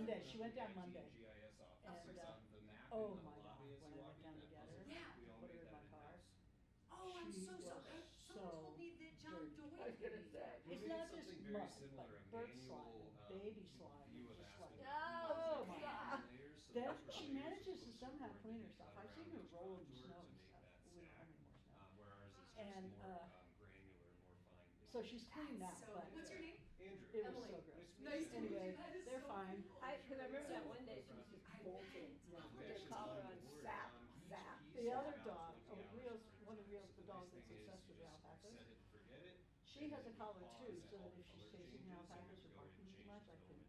Monday. She went down Monday. GIS And, office on the map oh in the my lobby God, as when you I walk went down in, to that get her, puzzle. Yeah. We all put her made in my that car. in-house. Oh, I'm She so sorry. was Someone told so me that John dirty. Doyle. I was gonna say. It's We not did just something very mud, similar, a but bird slime, manual baby slime, view and of just Aspen. like, Oh, my God. Layers, so then those were she layers manages to of somehow board clean that you herself. cut I've seen around her each roll in contour snow to and make stuff. that We don't have stack. any more snow. Where ours is just And, more granular, more fine. so she's clean now, So, but what's your name? Andrew. it was Emily. so gross. Nice to meet you. Anyway, That is they're so fine. cool. Because I remember that So- one day she was just bolting. I Put her collar on, zap, zap. The other dog, one of Rio's, the dog that's obsessed with the alpacas, Set it and forget it. she has a collar too, so that if she's chasing the alpacas or barking too much, I can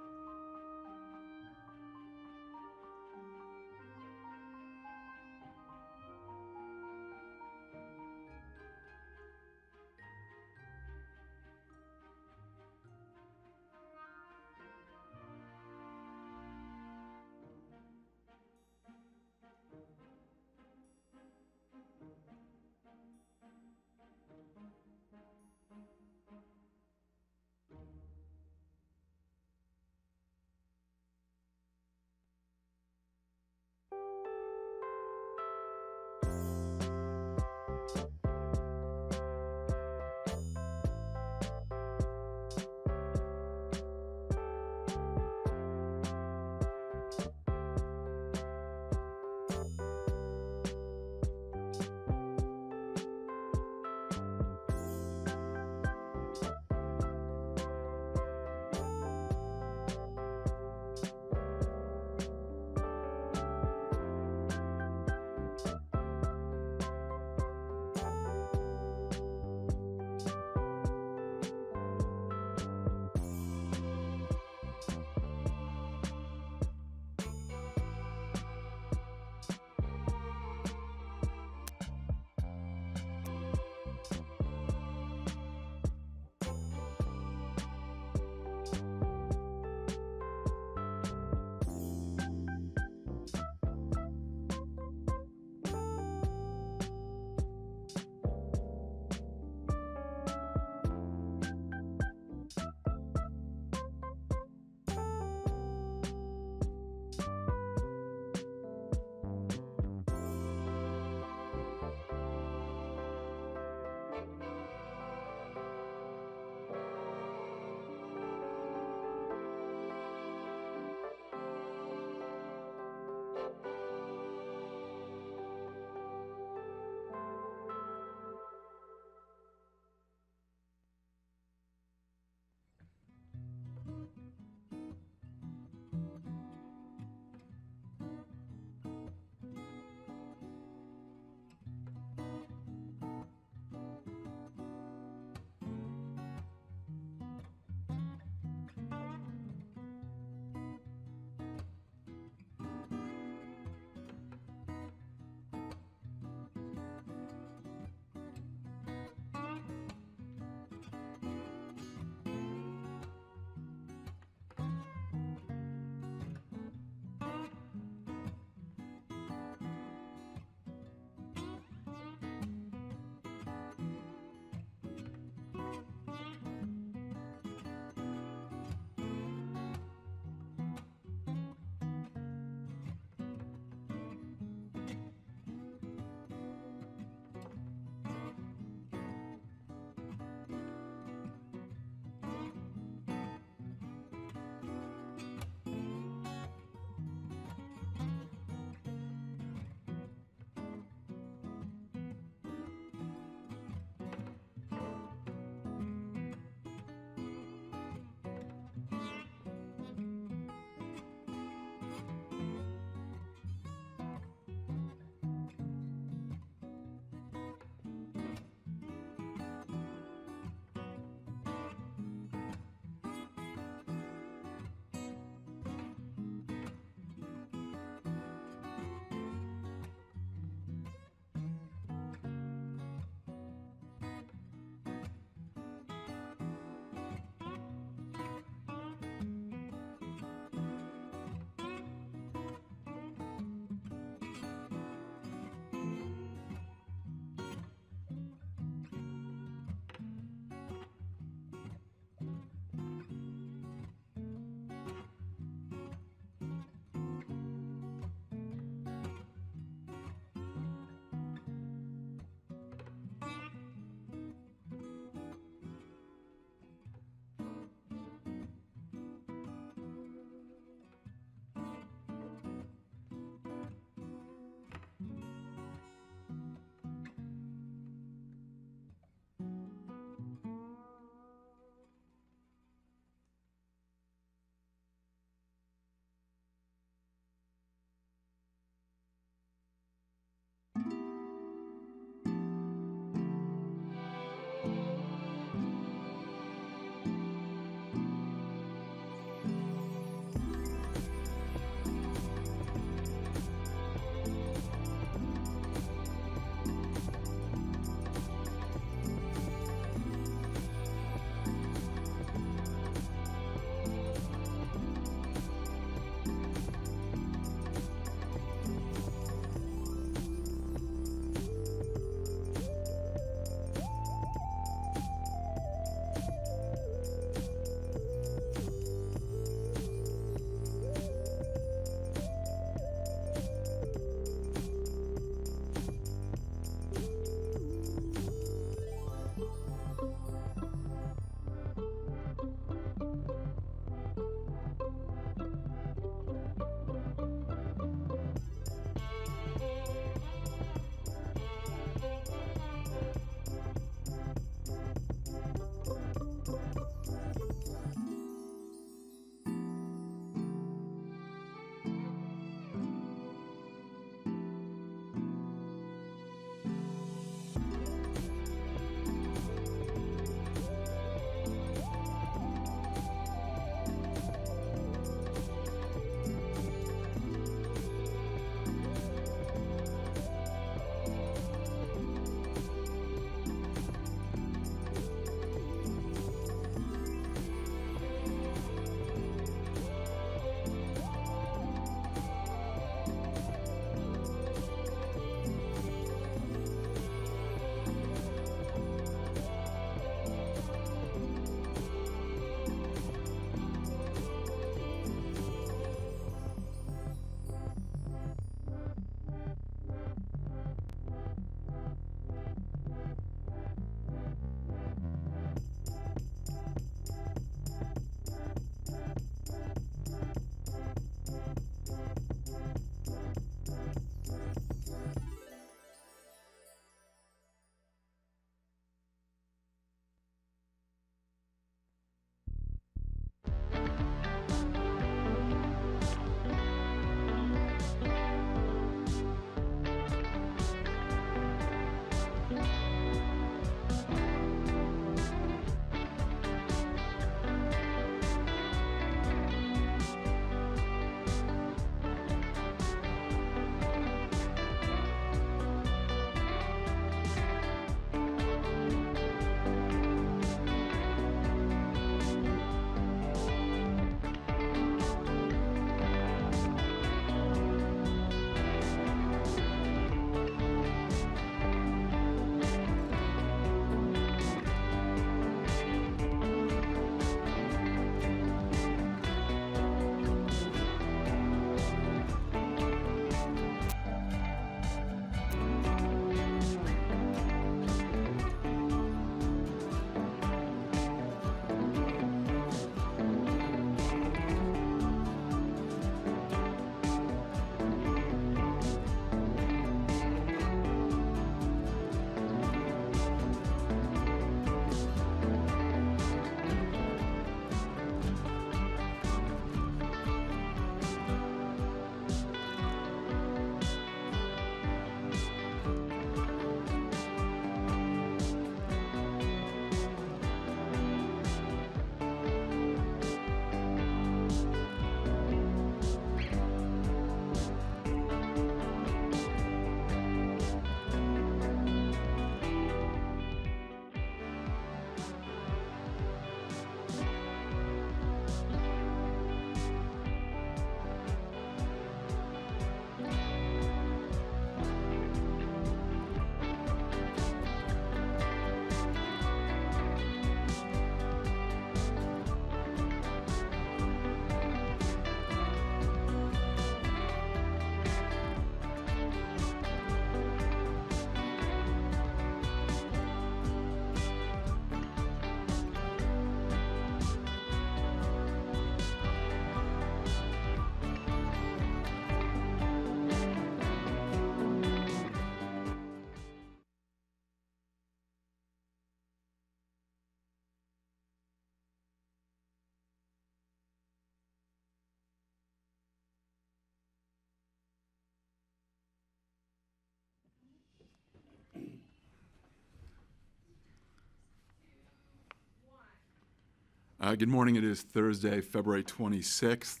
Good morning. It is Thursday, February 26th.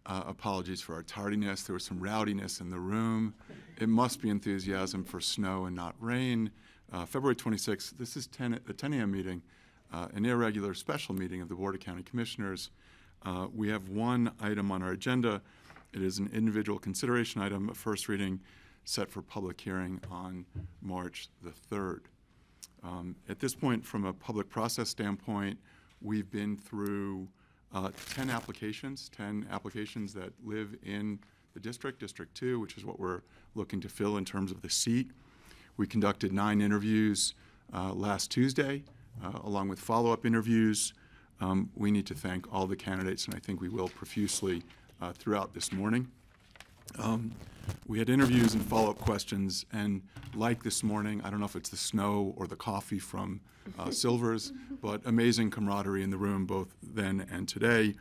Apologies for our tardiness. There was some rowdiness in the room. It must be enthusiasm for snow and not rain. February 26th, this is the 10 a.m. meeting, an irregular special meeting of the Board of County Commissioners. We have one item on our agenda. It is an individual consideration item, a first reading set for public hearing on March the 3rd. At this point, from a public process standpoint, we've been through 10 applications that live in the district, District 2, which is what we're looking to fill in terms of the seat. We conducted 9 interviews last Tuesday, along with follow-up interviews. We need to thank all the candidates, and I think we will profusely throughout this morning. We had interviews and follow-up questions, and like this morning, I don't know if it's the snow or the coffee from Silver's, but amazing camaraderie in the room both then and today.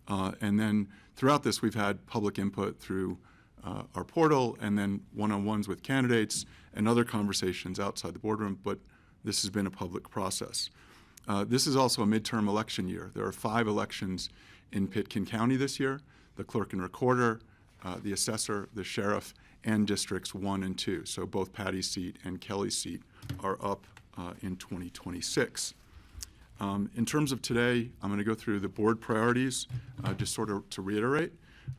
And then throughout this, we've had public input through our portal, and then one-on-ones with candidates and other conversations outside the boardroom, but this has been a public process. This is also a midterm election year. There are 5 elections in Pitkin County this year: the clerk and recorder, the assessor, the sheriff, and districts 1 and 2. So both Patty's seat and Kelly's seat are up in 2026. In terms of today, I'm going to go through the board priorities, just sort of to reiterate,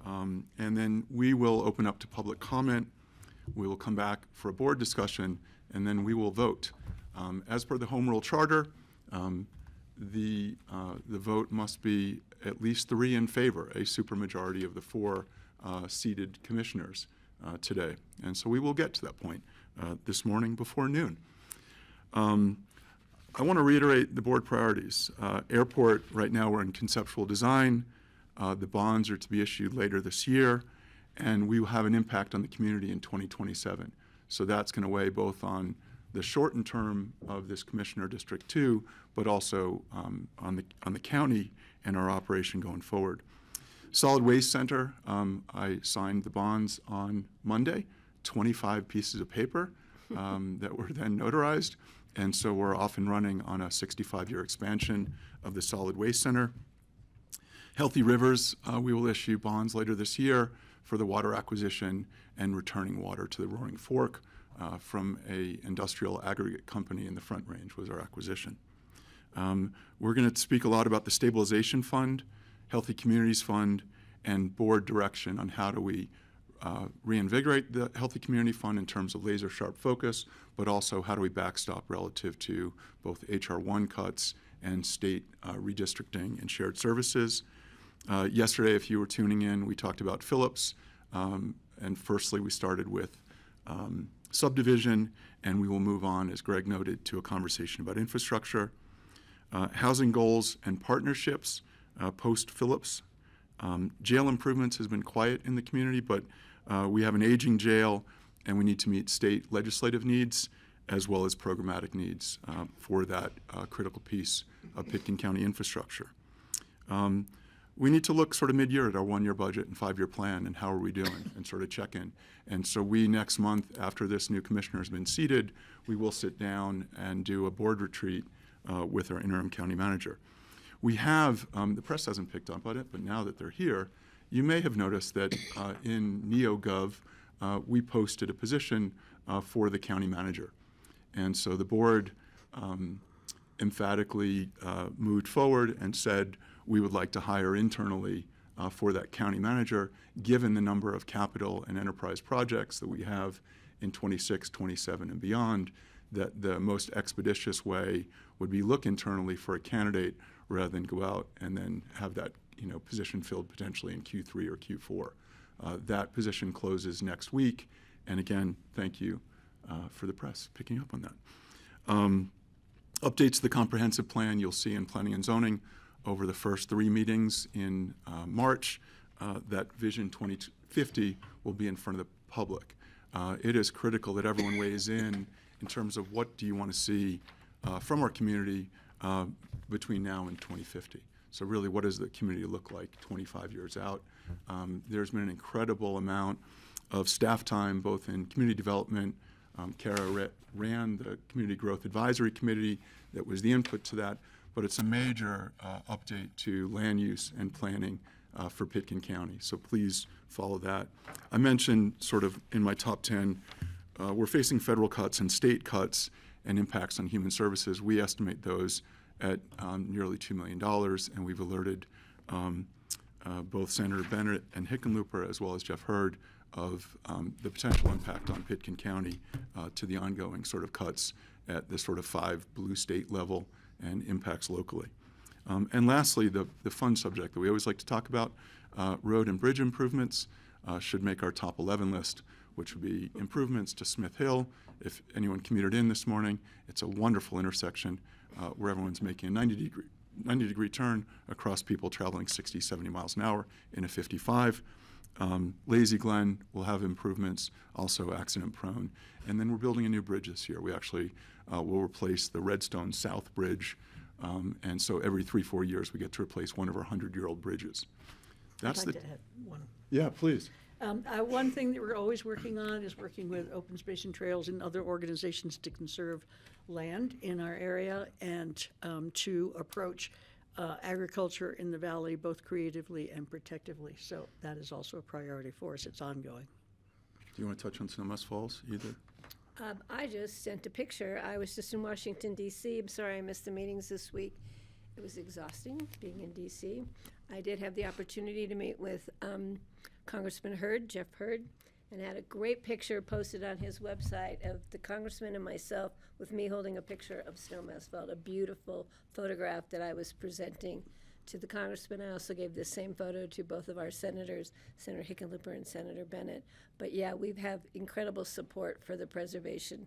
and then we will open up to public comment. We will come back for a board discussion, and then we will vote. As per the Home Rule Charter, the vote must be at least 3 in favor, a supermajority of the 4 seated commissioners today. And so we will get to that point this morning before noon. I want to reiterate the board priorities. Airport, right now we're in conceptual design. The bonds are to be issued later this year, and we will have an impact on the community in 2027. So that's going to weigh both on the shortened term of this Commissioner District 2, but also on the county and our operation going forward. Solid Waste Center, I signed the bonds on Monday, 25 pieces of paper that were then notarized, and so we're off and running on a 65-year expansion of the Solid Waste Center. Healthy Rivers, we will issue bonds later this year for the water acquisition and returning water to the Roaring Fork from a industrial aggregate company in the Front Range was our acquisition. We're going to speak a lot about the Stabilization Fund, Healthy Communities Fund, and board direction on how do we reinvigorate the Healthy Community Fund in terms of laser sharp focus, but also how do we backstop relative to both HR 1 cuts and state redistricting and shared services. Yesterday, if you were tuning in, we talked about Phillips, and firstly we started with subdivision, and we will move on, as Greg noted, to a conversation about infrastructure. Housing goals and partnerships post-Phillips. Jail improvements has been quiet in the community, but we have an aging jail, and we need to meet state legislative needs as well as programmatic needs for that critical piece of Pitkin County infrastructure. We need to look sort of mid-year at our 1-year budget and 5-year plan and how are we doing and sort of check in. And so we next month, after this new commissioner has been seated, we will sit down and do a board retreat with our interim county manager. We have, the press hasn't picked up on it, but now that they're here, you may have noticed that in NeoGov, we posted a position for the county manager. And so the board emphatically moved forward and said we would like to hire internally for that county manager, given the number of capital and enterprise projects that we have in 26, 27, and beyond, that the most expeditious way would be look internally for a candidate rather than go out and then have that position filled potentially in Q3 or Q4. That position closes next week, and again, thank you for the press picking up on that. Updates to the comprehensive plan you'll see in Planning and Zoning over the first 3 meetings in March. That Vision 2050 will be in front of the public. It is critical that everyone weighs in terms of what do you want to see from our community between now and 2050. So really, what does the community look like 25 years out? There's been an incredible amount of staff time, both in community development. Kara ran the Community Growth Advisory Committee that was the input to that, but it's a major update to land use and planning for Pitkin County. So please follow that. I mentioned sort of in my top 10, we're facing federal cuts and state cuts and impacts on human services. We estimate those at nearly $2 million, and we've alerted both Senator Bennett and Hickenlooper, as well as Jeff Hurd, of the potential impact on Pitkin County to the ongoing sort of cuts at the sort of 5 blue state level and impacts locally. And lastly, the fun subject that we always like to talk about, road and bridge improvements should make our top 11 list, which would be improvements to Smith Hill. If anyone commuted in this morning, it's a wonderful intersection where everyone's making a 90-degree turn across people traveling 60, 70 miles an hour in a 55. Lazy Glen will have improvements, also accident prone. And then we're building a new bridge this year. We actually will replace the Redstone South Bridge. And so every 3-4 years we get to replace one of our 100-year-old bridges. I'd like to add one. Yeah, please. One thing that we're always working on is working with Open Space and Trails and other organizations to conserve land in our area and to approach agriculture in the valley both creatively and protectively. So that is also a priority for us. It's ongoing. Do you want to touch on Snowmass Falls either? I just sent a picture. I was just in Washington, D.C. I'm sorry I missed the meetings this week. It was exhausting being in D.C. I did have the opportunity to meet with Congressman Hurd, Jeff Hurd, and had a great picture posted on his website of the congressman and myself with me holding a picture of Snowmass Falls, a beautiful photograph that I was presenting to the congressman. I also gave this same photo to both of our senators, Senator Hickenlooper and Senator Bennett. But yeah, we have incredible support for the preservation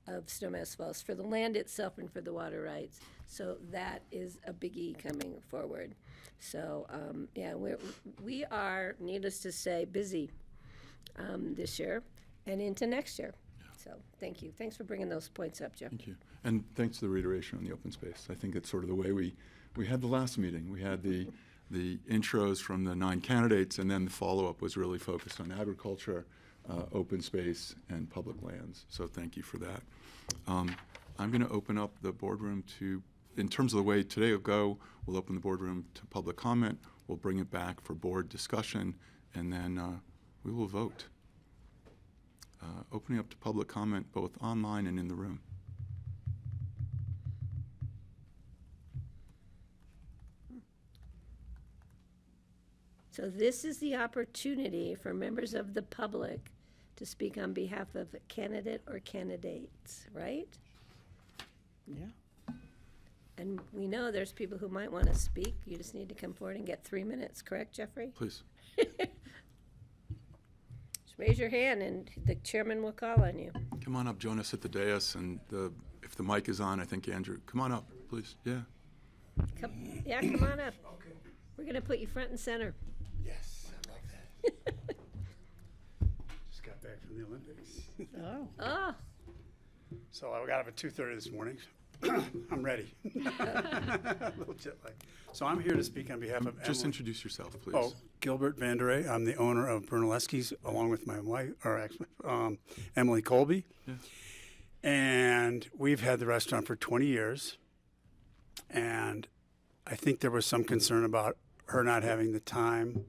of Snowmass Falls, for the land itself and for the water rights. So that is a biggie coming forward. So yeah, we are, needless to say, busy this year and into next year. So thank you. Thanks for bringing those points up, Jeff. Thank you. And thanks for the reiteration on the open space. I think it's sort of the way we had the last meeting. We had the intros from the 9 candidates, and then the follow-up was really focused on agriculture, open space, and public lands. So thank you for that. I'm going to open up the boardroom to, in terms of the way today will go, we'll open the boardroom to public comment. We'll bring it back for board discussion, and then we will vote. Opening up to public comment both online and in the room. So this is the opportunity for members of the public to speak on behalf of a candidate or candidates, right? Yeah. And we know there's people who might want to speak. You just need to come forward and get 3 minutes, correct, Jeffrey? Please. Just raise your hand and the chairman will call on you. Come on up, join us at the dais, and if the mic is on, I think Andrew, come on up, please. Yeah. Come on up. Okay. We're going to put you front and center. Yes, I like that. Just got back from the Olympics. Oh. Oh, So I got up at 2:30 this morning. I'm ready. A little jet lag. So I'm here to speak on behalf of Just Emily. introduce yourself, please. Oh, Gilbert Vanderay. I'm the owner of Brunelleschi's, along with my wife, or actually Emily Colby. Yeah. And we've had the restaurant for 20 years. And I think there was some concern about her not having the time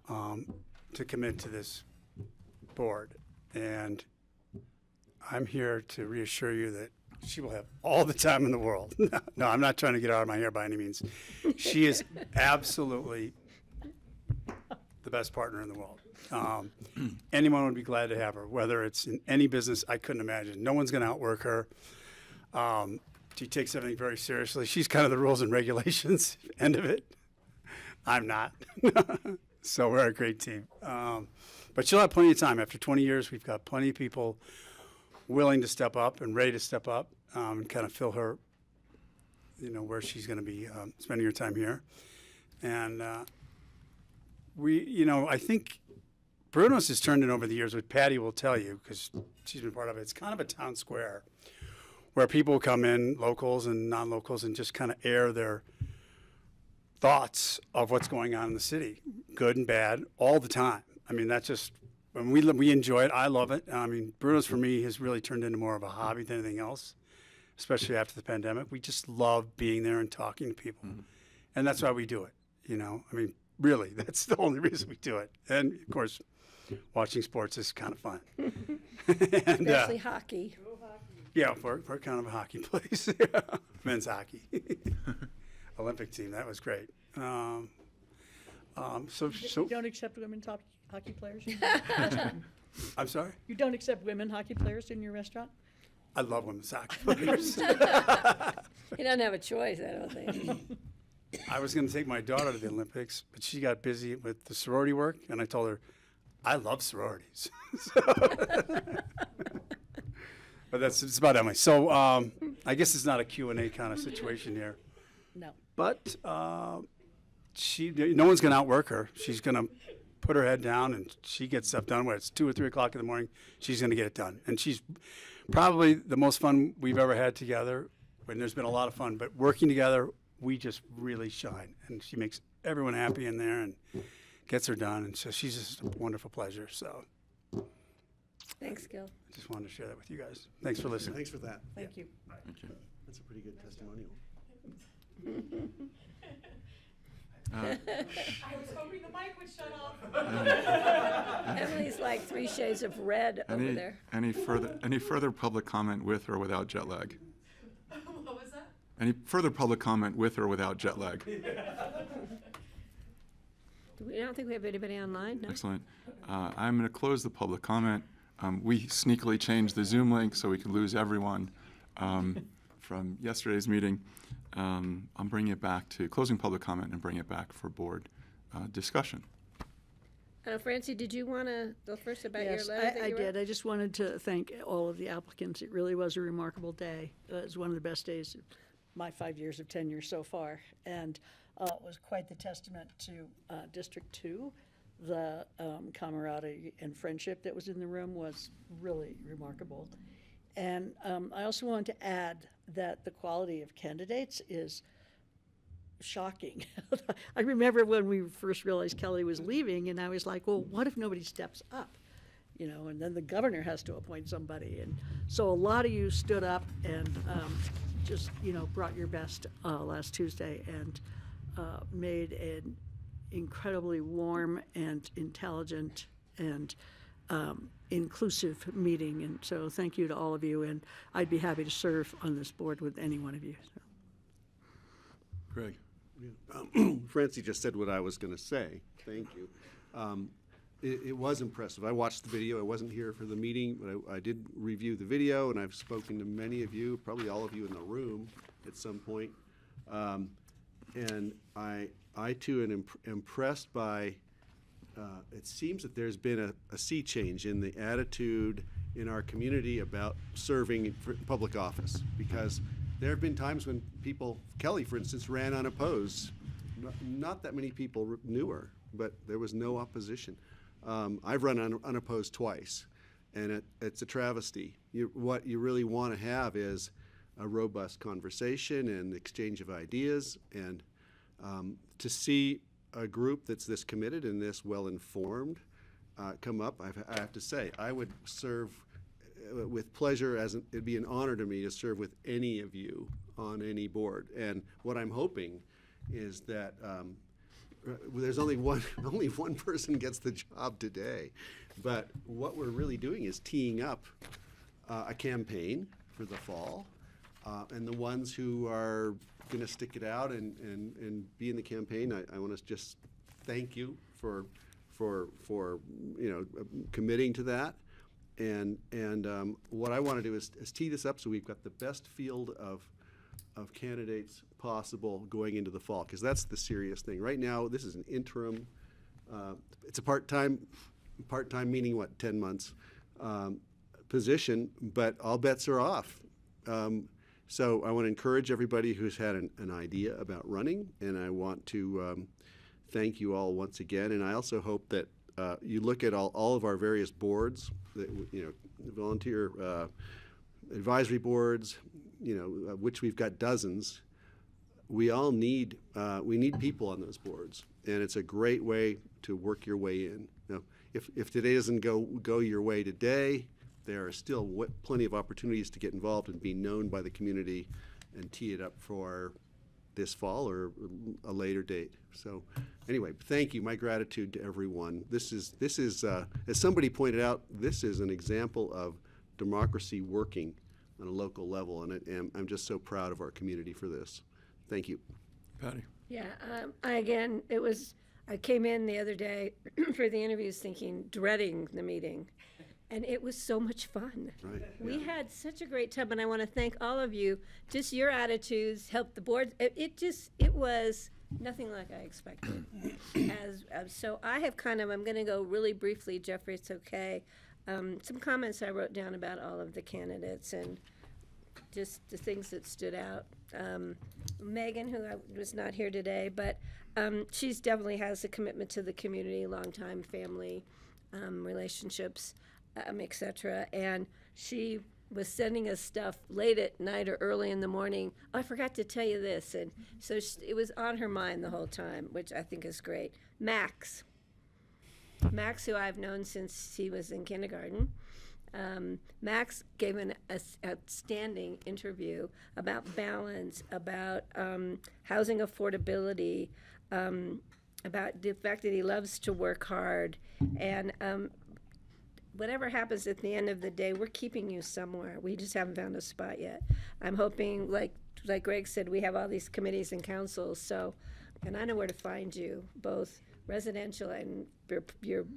to commit to this board. And I'm here to reassure you that she will have all the time in the world. No, I'm not trying to get out of my hair by any means. She is absolutely the best partner in the world. Anyone would be glad to have her, whether it's in any business. I couldn't imagine. No one's going to outwork her. She takes everything very seriously. She's kind of the rules and regulations end of it. I'm not. So we're a great team. But she'll have plenty of time. After 20 years, we've got plenty of people willing to step up and ready to step up and kind of fill her, where she's going to be spending her time here. And I think Bruno's has turned in over the years, what Patty will tell you, because she's been part of it. It's kind of a town square where people come in, locals and non-locals, and just kind of air their thoughts of what's going on in the city, good and bad, all the time. I mean, that's just, when we enjoy it. I love it. I mean, Bruno's for me has really turned into more of a hobby than anything else. especially after the pandemic. We just love being there and talking to people. And that's why we do it, you know. I mean, really, that's the only reason we do it. And, of course, watching sports is kind of fun. And, Especially hockey. yeah, we're kind of a hockey place. Men's hockey. Olympic team, that was great. So You don't accept women hockey players in your restaurant? I'm sorry? You don't accept women hockey players in your restaurant? I love women's hockey players. He doesn't have a choice, I don't think. I was going to take my daughter to the Olympics, but she got busy with the sorority work, and I told her, I love sororities. But it's about Emily. So I guess it's not a Q&A kind of situation here. No. But no one's going to outwork her. She's going to put her head down, and she gets stuff done. Whether it's 2 or 3 o'clock in the morning, she's going to get it done. And she's probably the most fun we've ever had together. And there's been a lot of fun. But working together, we just really shine. And she makes everyone happy in there and gets her done. And so she's just a wonderful pleasure. So Thanks, Gil. I just wanted to share that with you guys. Thanks for listening. Thanks for that. Thank you. Thank you. That's a pretty good testimonial. I was hoping the mic would shut off. Emily's like 3 shades of red over there. Any further public comment with or without jet lag? What was that? Any further public comment with or without jet lag? I don't think we have anybody online, no? Excellent. I'm going to close the public comment. We sneakily changed the Zoom link so we could lose everyone from yesterday's meeting. I'm bringing it back to closing public comment and bring it back for board discussion. Francie, did you want to go first about your Yes, letter that I you wrote? did. I just wanted to thank all of the applicants. It really was a remarkable day. It was one of the best days of my 5 years of tenure so far. And it was quite the testament to District 2. The camaraderie and friendship that was in the room was really remarkable. And I also wanted to add that the quality of candidates is shocking. I remember when we first realized Kelly was leaving, and I was like, well, what if nobody steps up? You know, and then the governor has to appoint somebody. And so a lot of you stood up and just, you know, brought your best last Tuesday and made an incredibly warm and intelligent and inclusive meeting. And so thank you to all of you. And I'd be happy to serve on this board with any one of you. So. Greg. Francie just said what I was going to say. Thank you. It was impressive. I watched the video. I wasn't here for the meeting, but I did review the video, and I've spoken to many of you, probably all of you in the room at some point. And I too am impressed by, it seems that there's been a sea change in the attitude in our community about serving for public office, because there have been times when people, Kelly, for instance, ran unopposed. Not that many people knew her, but there was no opposition. I've run unopposed twice, and it's a travesty. What you really want to have is a robust conversation and exchange of ideas, and to see a group that's this committed and this well-informed come up, I have to say, I would serve with pleasure, it'd be an honor to me to serve with any of you on any board. And what I'm hoping is that there's only one person gets the job today, but what we're really doing is teeing up a campaign for the fall, and the ones who are going to stick it out and be in the campaign, I want to just thank you for committing to that. And what I want to do is tee this up so we've got the best field of candidates possible going into the fall, because that's the serious thing. Right now, this is an interim, it's a part-time meaning, 10 months position, but all bets are off. So I want to encourage everybody who's had an idea about running, and I want to thank you all once again. And I also hope that you look at all of our various boards, volunteer advisory boards, which we've got dozens. We all need people on those boards, and it's a great way to work your way in. Now, if today doesn't go your way today, there are still plenty of opportunities to get involved and be known by the community and tee it up for this fall or a later date. So anyway, thank you. My gratitude to everyone. This is as somebody pointed out, this is an example of democracy working on a local level, and I'm just so proud of our community for this. Thank you. Patty? Yeah, I came in the other day for the interviews dreading the meeting, and it was so much fun. Right, We had such a great time, and I want to thank all of you. Just your attitudes helped the board. It was nothing like I expected. So I have I'm going to go really briefly, Jeffrey, it's okay. Some comments I wrote down about all of the candidates and just the things that stood out. Megan, who was not here today, but she's definitely has a commitment to the community, longtime family relationships, etc. And she was sending us stuff late at night or early in the morning. Oh, I forgot to tell you this, and so it was on her mind the whole time, which I think is great. Max, who I've known since he was in kindergarten. Max gave an outstanding interview about balance, about housing affordability, about the fact that he loves to work hard, and whatever happens at the end of the day, we're keeping you somewhere. We just haven't found a spot yet. I'm hoping, like Greg said, we have all these committees and councils, and I know where to find you, both residential and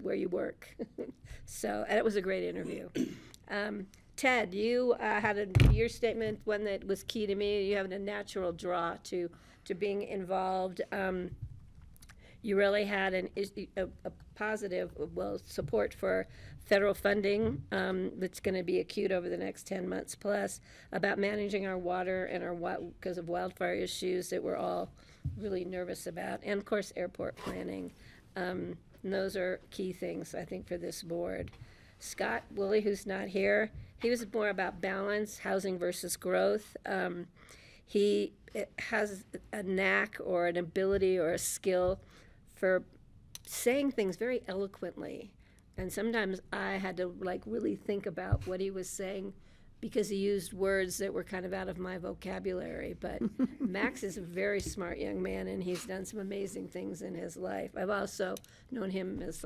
where you work. And it was a great interview. Ted, you had your statement, one that was key to me. You have a natural draw to being involved. You really had a positive, support for federal funding that's going to be acute over the next 10 months plus, about managing our water and because of wildfire issues that we're all really nervous about, and of course airport planning. And those are key things, I think, for this board. Scott Woolley, who's not here, he was more about balance, housing versus growth. He has a knack or an ability or a skill for saying things very eloquently. And sometimes I had to really think about what he was saying because he used words that were kind of out of my vocabulary. But Max is a very smart young man, and he's done some amazing things in his life. I've also known him as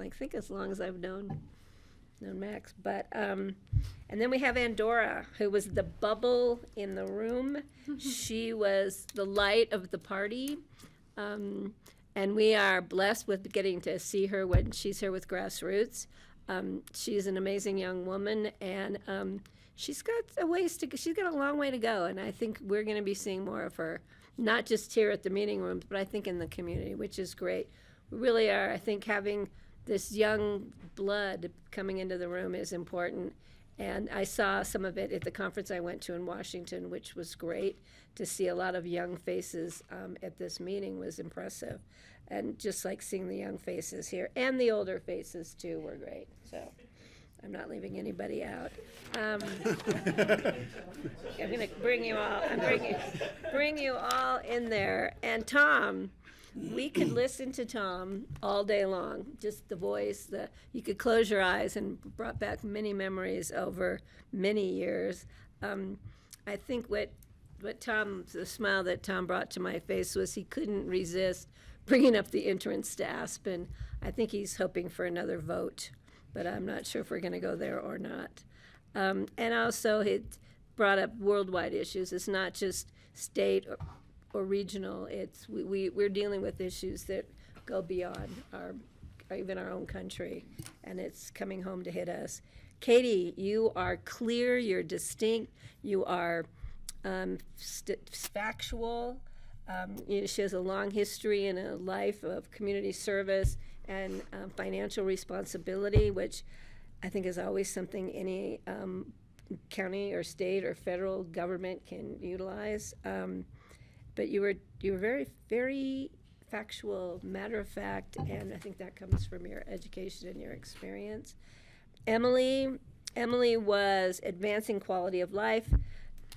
long as I've known Max. But and then we have Andorra, who was the bubble in the room. She was the light of the party. And we are blessed with getting to see her when she's here with Grassroots. She's an amazing young woman, and she's got she's got a long way to go, and I think we're going to be seeing more of her, not just here at the meeting rooms, but I think in the community, which is great. We really are, I think, having this young blood coming into the room is important, and I saw some of it at the conference I went to in Washington, which was great. To see a lot of young faces at this meeting was impressive, and just like seeing the young faces here, and the older faces too, were great, so I'm not leaving anybody out. I'm going to bring you all in there. And Tom, we could listen to Tom all day long, just the voice, you could close your eyes, and brought back many memories over many years. I think the smile that Tom brought to my face was he couldn't resist bringing up the entrance to Aspen. I think he's hoping for another vote, but I'm not sure if we're going to go there or not. And also he brought up worldwide issues. It's not just state or regional. It's we're dealing with issues that go beyond even our own country, and it's coming home to hit us. Katie, you are clear, you're distinct, you are factual. She has a long history and a life of community service and financial responsibility, which I think is always something any county or state or federal government can utilize. But you were very, very factual, matter of fact, and I think that comes from your education and your experience. Emily was advancing quality of life,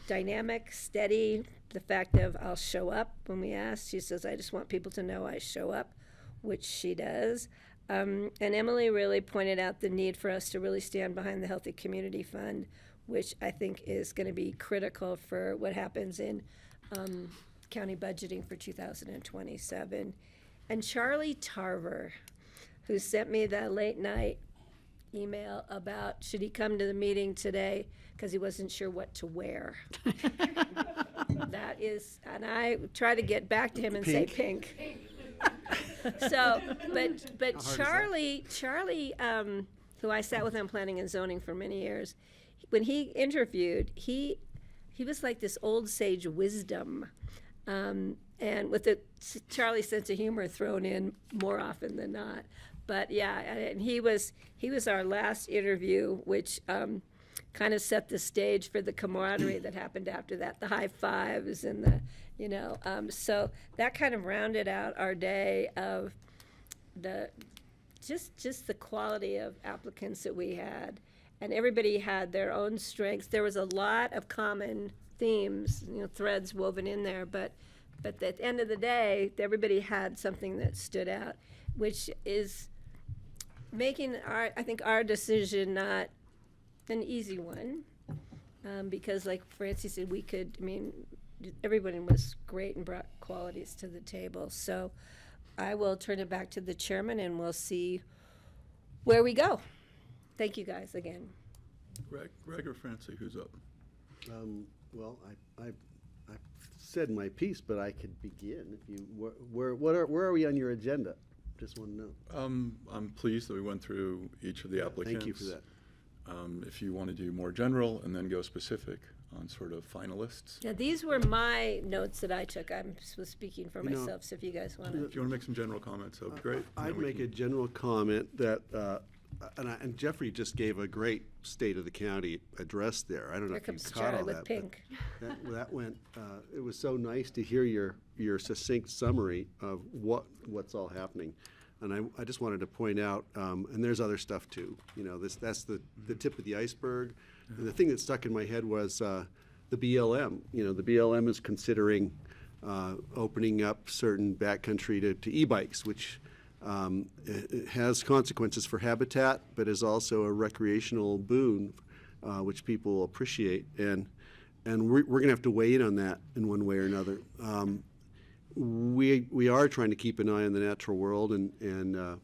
dynamic, steady. The fact of I'll show up when we ask. She says, I just want people to know I show up, which she does. And Emily really pointed out the need for us to really stand behind the Healthy Community Fund, which I think is going to be critical for what happens in county budgeting for 2027. And Charlie Tarver, who sent me the late night email about should he come to the meeting today because he wasn't sure what to wear. That is, and I try to get back to him and say pink. So, but Charlie, who I sat with on planning and zoning for many years, when he interviewed, he was like this old sage wisdom, and with the Charlie sense of humor thrown in more often than not. But yeah, and he was our last interview, which kind of set the stage for the camaraderie that happened after that, the high fives and the, so that kind of rounded out our day of the just the quality of applicants that we had, and everybody had their own strengths. There was a lot of common themes, threads woven in there, but at the end of the day, everybody had something that stood out, which is making our decision not an easy one, because like Francie said, everybody was great and brought qualities to the table. So I will turn it back to the chairman and we'll see where we go. Thank you guys again. Greg or Francie, who's up? Well, I've said my piece, but I could begin. If you, where are we on your agenda? Just want to know. I'm pleased that we went through each of the applicants. Thank you for that. If you want to do more general and then go specific on sort of finalists. Yeah, these were my notes that I took. I was speaking for myself, so if you guys want to. If you want to make some general comments, that would be great. I'd make a general comment that, and Jeffrey just gave a great state of the county address there. I don't know Here if you comes caught all Charlie that. with pink. That went, it was so nice to hear your succinct summary of what's all happening. And I just wanted to point out, and there's other stuff too, that's the tip of the iceberg. And the thing that stuck in my head was the BLM. The BLM is considering opening up certain backcountry to e-bikes, which it has consequences for habitat, but is also a recreational boon, which people appreciate. And we're going to have to weigh in on that in one way or another. We are trying to keep an eye on the natural world and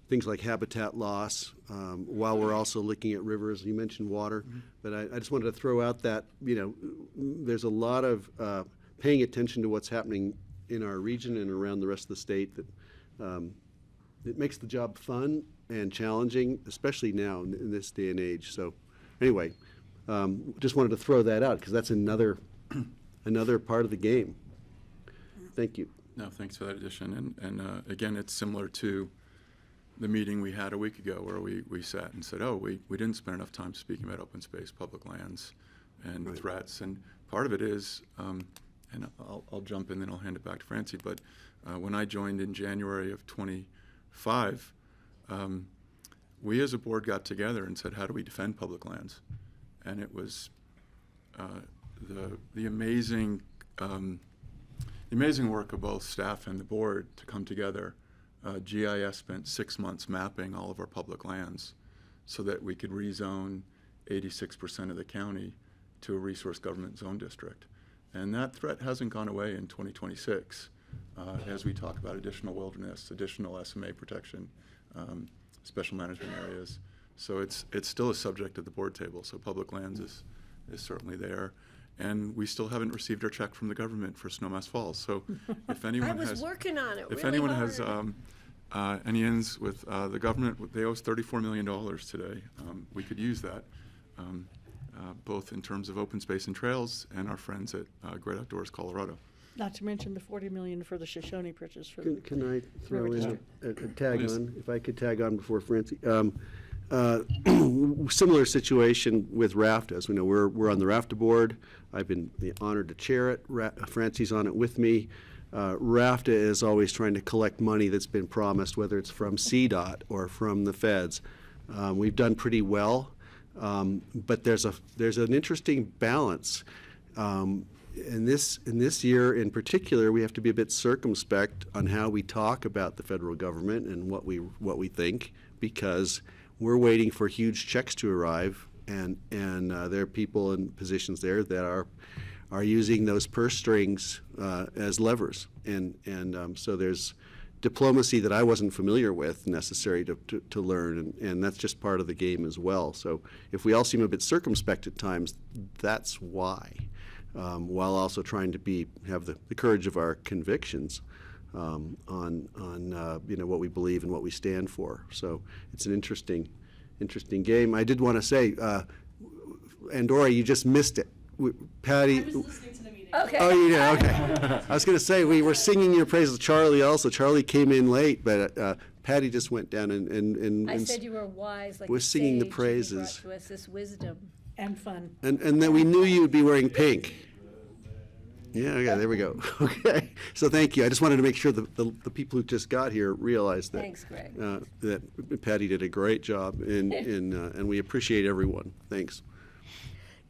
things like habitat loss, while we're also looking at rivers. You mentioned water, but I just wanted to throw out that there's a lot of paying attention to what's happening in our region and around the rest of the state that it makes the job fun and challenging, especially now in this day and age. So anyway, just wanted to throw that out because that's another part of the game. Thank you. No, thanks for that addition. And again, it's similar to the meeting we had a week ago where we sat and said, we didn't spend enough time speaking about open space, public lands, and Right. threats. And part of it is, and I'll jump in, then I'll hand it back to Francie, but when I joined in January of 25, we as a board got together and said, how do we defend public lands? And it was the amazing work of both staff and the board to come together. GIS spent 6 months mapping all of our public lands so that we could rezone 86% of the county to a resource government zone district. And that threat hasn't gone away in 2026 as we talk about additional wilderness, additional SMA protection, special management areas. So it's still a subject at the board table. So public lands is certainly there. And we still haven't received our check from the government for Snowmass Falls. So if anyone I was has, working on it if really anyone hard. has any ends with the government, they owe us $34 million today. We could use that, both in terms of open space and trails and our friends at Great Outdoors Colorado. Not to mention the $40 million for the Shoshone purchase for Can I throw River in a tag Please. on, if I could tag on before Francie? Similar situation with RAFTA. As we know, we're on the RAFTA board. I've been honored to chair it. Francie's on it with me. RAFTA is always trying to collect money that's been promised, whether it's from CDOT or from the feds. We've done pretty well, but there's an interesting balance. in this year in particular, we have to be a bit circumspect on how we talk about the federal government and what we think, because we're waiting for huge checks to arrive, and there are people in positions there that are using those purse strings as levers, and so there's diplomacy that I wasn't familiar with necessary to learn, and that's just part of the game as well. So if we all seem a bit circumspect at times, that's why, while also trying to have the courage of our convictions on what we believe and what we stand for. So it's an interesting game. I did want to say, Andorra, you just missed it. Patty. I was listening to the meeting. Okay. Oh, you did? Okay. I was going to say, we were singing your praises. Charlie also. Charlie came in late, but Patty just went down and I said you were wise, like we're a singing the sage, and you praises. brought to us this wisdom. And fun. And then we knew you would be wearing pink. Yeah, okay, there we go. Okay. So thank you. I just wanted to make sure the people who just got here realized that. Thanks, Greg. That Patty did a great job, and we appreciate everyone. Thanks.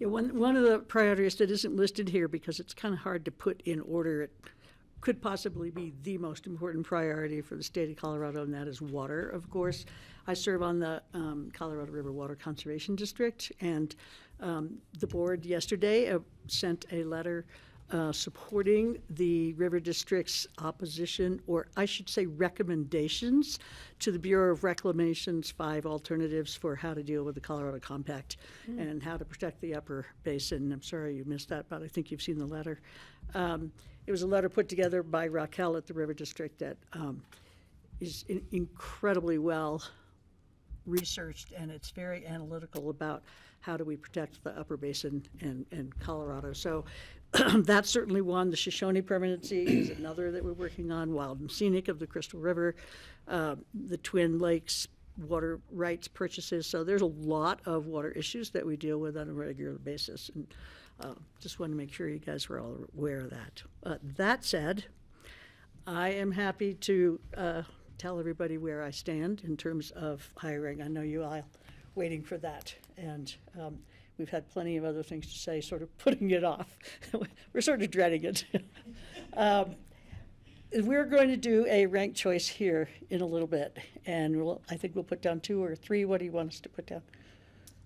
Yeah, one of the priorities that isn't listed here, because it's kind of hard to put in order, it could possibly be the most important priority for the state of Colorado, and that is water, of course. I serve on the Colorado River Water Conservation District, and the board yesterday sent a letter supporting the River District's opposition, or I should say recommendations, to the Bureau of Reclamation's 5 alternatives for how to deal with the Colorado Compact and how to protect the upper basin. I'm sorry you missed that, but I think you've seen the letter. It was a letter put together by Raquel at the River District that is incredibly well researched, and it's very analytical about how do we protect the upper basin and Colorado. So that's certainly one. The Shoshone permanency is another that we're working on. Wild and scenic of the Crystal River, the Twin Lakes water rights purchases. So there's a lot of water issues that we deal with on a regular basis, and just want to make sure you guys were all aware of that. That said, I am happy to tell everybody where I stand in terms of hiring. I know you all waiting for that, and we've had plenty of other things to say, sort of putting it off. We're sort of dreading it. We're going to do a ranked choice here in a little bit, and I think we'll put down 2 or 3. What do you want us to put down?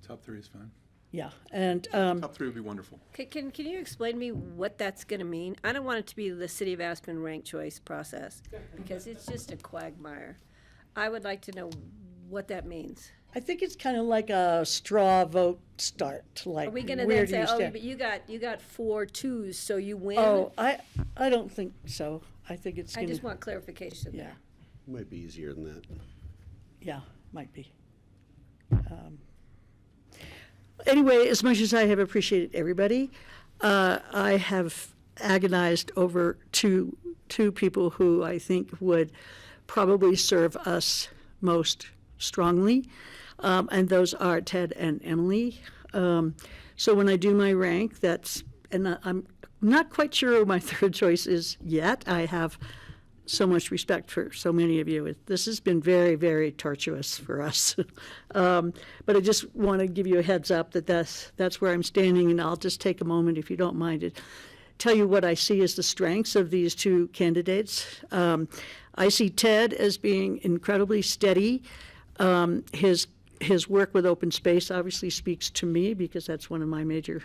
Top 3 is fine. Yeah, and Top 3 would be wonderful. Can you explain to me what that's going to mean? I don't want it to be the City of Aspen ranked choice process, because it's just a quagmire. I would like to know what that means. I think it's kind of like a straw vote start. Like, Are we going to where then do say, you oh, stand? but you got 4 2s, so you win? Oh, I don't think so. I think it's I going to. just want clarification Yeah, there. Might be easier than that. yeah, might be. Anyway, as much as I have appreciated everybody, I have agonized over two people who I think would probably serve us most strongly, and those are Ted and Emily. So when I do my rank, and I'm not quite sure who my third choice is yet. I have so much respect for so many of you. This has been very, very tortuous for us. But I just want to give you a heads up that that's where I'm standing, and I'll just take a moment, if you don't mind, to tell you what I see as the strengths of these 2 candidates. I see Ted as being incredibly steady. His work with open space obviously speaks to me, because that's one of my major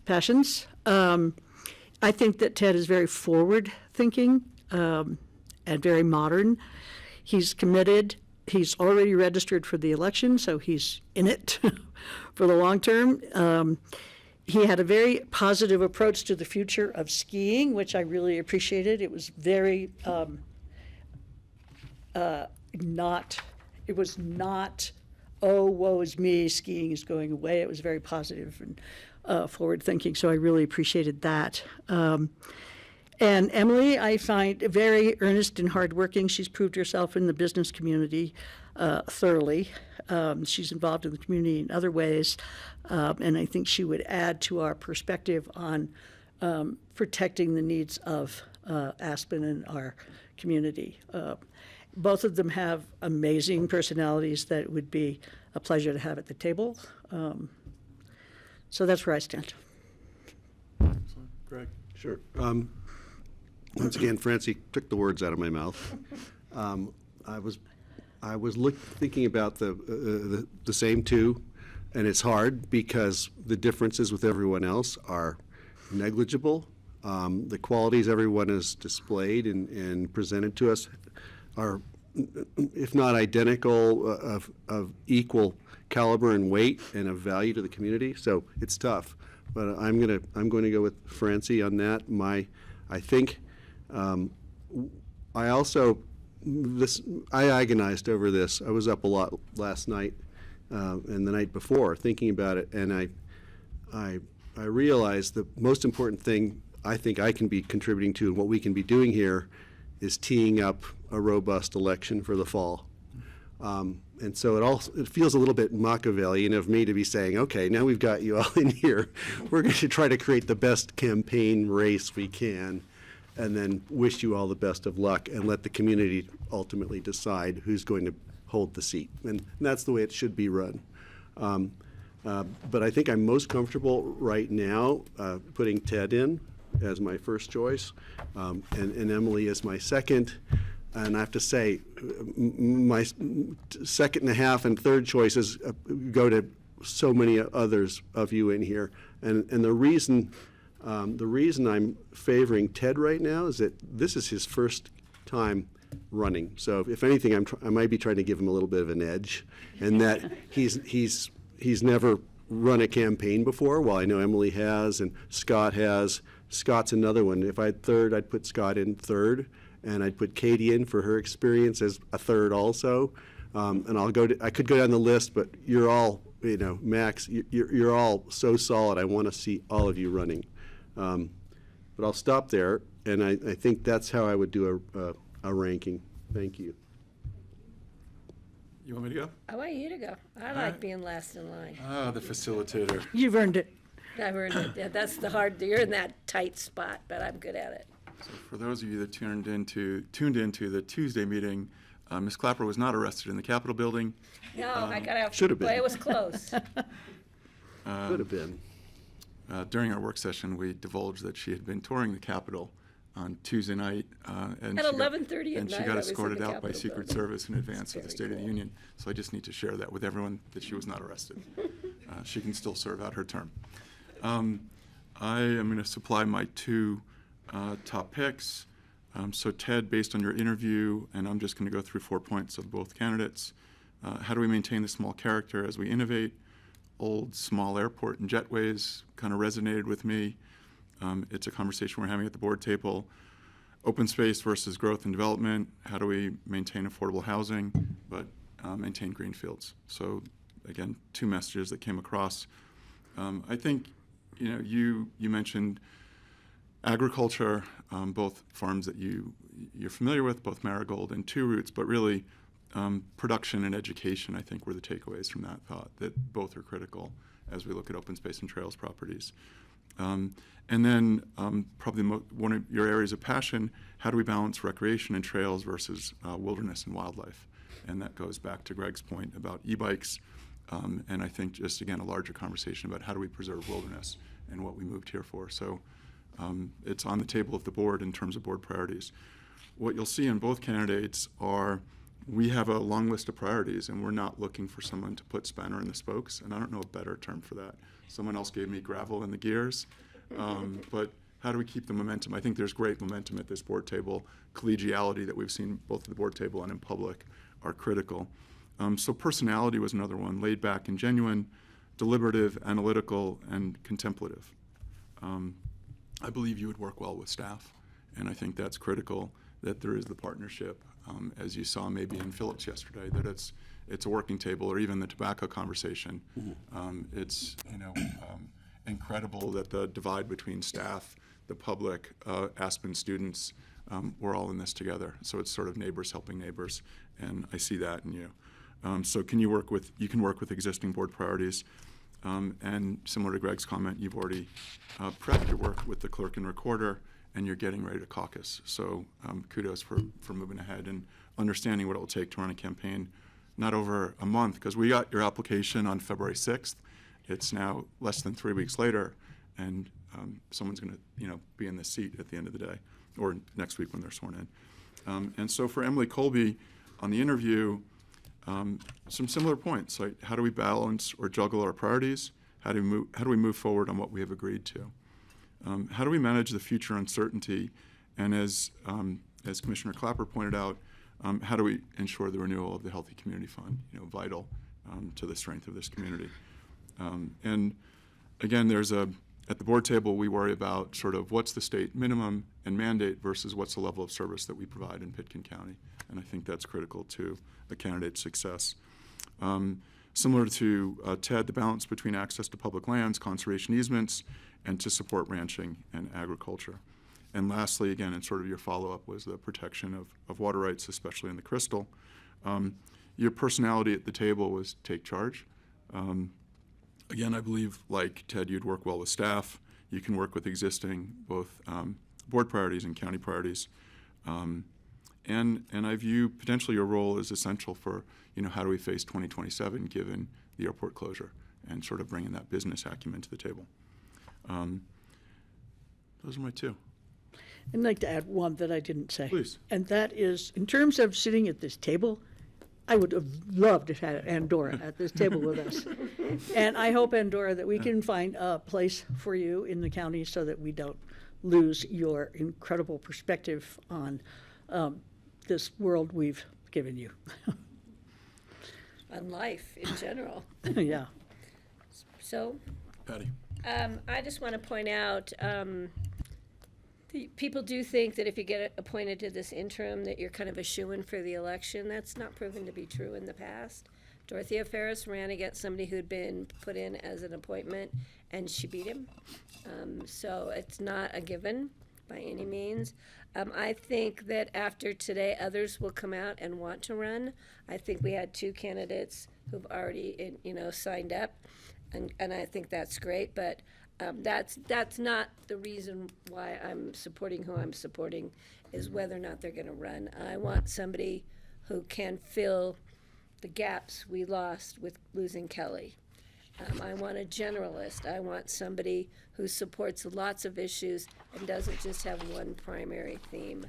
passions. I think that Ted is very forward-thinking and very modern. He's committed. He's already registered for the election, so he's in it for the long term. He had a very positive approach to the future of skiing, which I really appreciated. It was very it was not, oh, woe is me, skiing is going away. It was very positive and forward-thinking, so I really appreciated that. And Emily, I find very earnest and hardworking. She's proved herself in the business community thoroughly. She's involved in the community in other ways, and I think she would add to our perspective on protecting the needs of Aspen and our community. Both of them have amazing personalities that would be a pleasure to have at the table. So that's where I stand. Greg? Sure. Once again, Francie took the words out of my mouth. I was thinking about the same too, and it's hard because the differences with everyone else are negligible. The qualities everyone has displayed and presented to us are, if not identical, of equal caliber and weight and of value to the community. So it's tough, but I'm going to go with Francie on that. I think I also I agonized over this. I was up a lot last night and the night before thinking about it, and I realized the most important thing I think I can be contributing to and what we can be doing here is teeing up a robust election for the fall. And so it feels a little bit Machiavellian of me to be saying, okay, now we've got you all in here. We're going to try to create the best campaign race we can, and then wish you all the best of luck and let the community ultimately decide who's going to hold the seat. And that's the way it should be run. But I think I'm most comfortable right now putting Ted in as my first choice and Emily as my second. And I have to say, my second and a half and third choices go to so many others of you in here. And the reason I'm favoring Ted right now is that this is his first time running. So if anything, I might be trying to give him a little bit of an edge, and that he's never run a campaign before. While I know Emily has and Scott has. Scott's another one. If I had third, I'd put Scott in third, and I'd put Katie in for her experience as a third also. And I could go down the list, but you're all, Max, you're all so solid. I want to see all of you running. But I'll stop there, and I think that's how I would do a ranking. Thank you. You want me to go? I want you to go. I like being last in line. Ah, the facilitator. You've earned it. I've earned it. Yeah, that's the hard, you're in that tight spot, but I'm good at it. So for those of you that tuned into the Tuesday meeting, Ms. Clapper was not arrested in the Capitol building. No, I got out. Should have been. But it was close. Could have been. During our work session, we divulged that she had been touring the Capitol on Tuesday night. And At she got- 11:30 at And she night, got I was in escorted the out by Capitol Secret building. Service in advance of the very State of the cool. Union. So I just need to share that with everyone, that she was not arrested. She can still serve out her term. I am going to supply my two top picks. So Ted, based on your interview, and I'm just going to go through 4 points of both candidates. How do we maintain the small character as we innovate? Old small airport and jetways kind of resonated with me. It's a conversation we're having at the board table. Open space versus growth and development. How do we maintain affordable housing, but maintain green fields? So again, two messages that came across. I think, you mentioned agriculture, both farms that you're familiar with, both Marigold and Two Roots, but really production and education, I think, were the takeaways from that thought, that both are critical as we look at open space and trails properties. And then probably one of your areas of passion, how do we balance recreation and trails versus wilderness and wildlife? And that goes back to Greg's point about e-bikes, and I think just, again, a larger conversation about how do we preserve wilderness and what we moved here for. So it's on the table of the board in terms of board priorities. What you'll see in both candidates are we have a long list of priorities, and we're not looking for someone to put spanner in the spokes, and I don't know a better term for that. Someone else gave me gravel in the gears, but how do we keep the momentum? I think there's great momentum at this board table. Collegiality that we've seen both at the board table and in public are critical. So personality was another one, laid back and genuine, deliberative, analytical, and contemplative. I believe you would work well with staff, and I think that's critical, that there is the partnership, as you saw maybe in Phillips yesterday, that it's a working table, or even the tobacco conversation. It's incredible that the divide between staff, the public, Aspen students, we're all in this together. So it's sort of neighbors helping neighbors, and I see that in you. So you can work with existing board priorities. And similar to Greg's comment, you've already prepped your work with the clerk and recorder, and you're getting ready to caucus. So kudos for moving ahead and understanding what it will take to run a campaign, not over a month, because we got your application on February 6th. It's now less than 3 weeks later, and someone's going to, be in this seat at the end of the day, or next week when they're sworn in. And so for Emily Colby, on the interview, some similar points, like how do we balance or juggle our priorities? How do we move forward on what we have agreed to? How do we manage the future uncertainty? And as Commissioner Clapper pointed out, how do we ensure the renewal of the Healthy Community Fund, vital to the strength of this community? And again, at the board table, we worry about sort of what's the state minimum and mandate versus what's the level of service that we provide in Pitkin County. And I think that's critical to a candidate's success. Similar to Ted, the balance between access to public lands, conservation easements, and to support ranching and agriculture. And lastly, again, in sort of your follow-up, was the protection of water rights, especially in the Crystal. Your personality at the table was take charge. Again, I believe, like Ted, you'd work well with staff. You can work with existing both board priorities and county priorities. And I view potentially your role as essential for, how do we face 2027 given the airport closure and sort of bringing that business acumen to the table. Those are my two. I'd like to add one that I didn't say. Please. And that is, in terms of sitting at this table, I would have loved to have had Andorra at this table with us. And I hope, Andorra, that we can find a place for you in the county so that we don't lose your incredible perspective on this world we've given you. On life in general. Yeah. So, Patty. I just want to point out, people do think that if you get appointed to this interim, that you're kind of a shoo-in for the election. That's not proven to be true in the past. Dorothea Ferris ran against somebody who'd been put in as an appointment, and she beat him. So it's not a given by any means. I think that after today, others will come out and want to run. I think we had 2 candidates who've already, signed up, and I think that's great. But that's not the reason why I'm supporting who I'm supporting, is whether or not they're going to run. I want somebody who can fill the gaps we lost with losing Kelly. I want a generalist. I want somebody who supports lots of issues and doesn't just have one primary theme.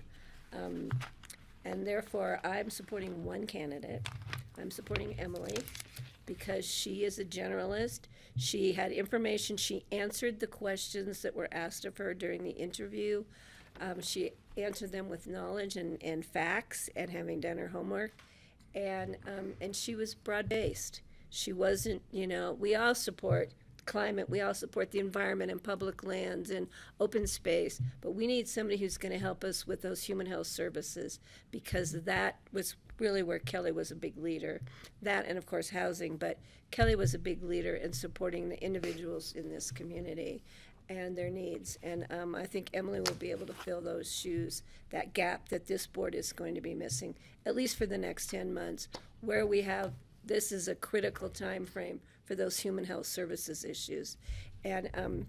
And therefore, I'm supporting one candidate. I'm supporting Emily because she is a generalist. She had information. She answered the questions that were asked of her during the interview. She answered them with knowledge and facts and having done her homework. And she was broad-based. She wasn't, we all support climate, we all support the environment and public lands and open space, but we need somebody who's going to help us with those human health services, because that was really where Kelly was a big leader. That and, of course, housing, but Kelly was a big leader in supporting the individuals in this community and their needs. And I think Emily will be able to fill those shoes, that gap that this board is going to be missing, at least for the next 10 months, where we have this is a critical time frame for those human health services issues. And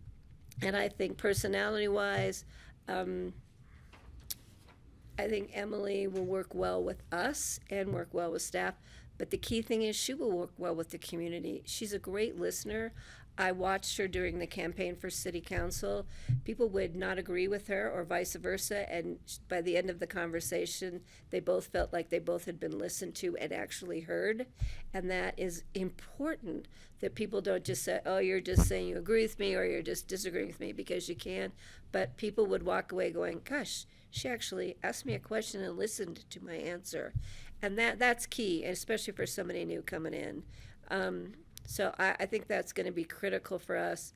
I think personality-wise, I think Emily will work well with us and work well with staff. But the key thing is she will work well with the community. She's a great listener. I watched her during the campaign for city council. People would not agree with her or vice versa, and by the end of the conversation, they both felt like they both had been listened to and actually heard. And that is important, that people don't just say, oh, you're just saying you agree with me or you're just disagreeing with me because you can. But people would walk away going, gosh, she actually asked me a question and listened to my answer. And that's key, especially for somebody new coming in. So I think that's going to be critical for us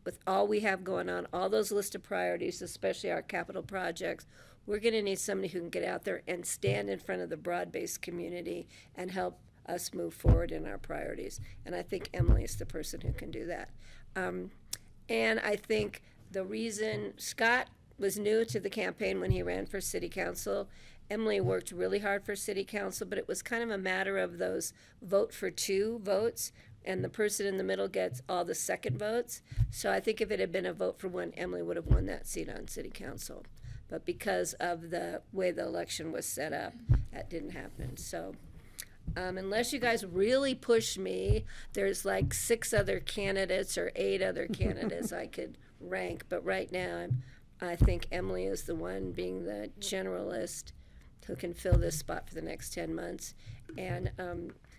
with all we have going on, all those list of priorities, especially our capital projects. We're going to need somebody who can get out there and stand in front of the broad-based community and help us move forward in our priorities. And I think Emily is the person who can do that. And I think the reason Scott was new to the campaign when he ran for city council, Emily worked really hard for city council, but it was kind of a matter of those vote for 2 votes, and the person in the middle gets all the second votes. So I think if it had been a vote for 1, Emily would have won that seat on city council. But because of the way the election was set up, that didn't happen. So unless you guys really push me, there's like 6 other candidates or 8 other candidates I could rank, but right now, I think Emily is the one, being the generalist, who can fill this spot for the next 10 months. And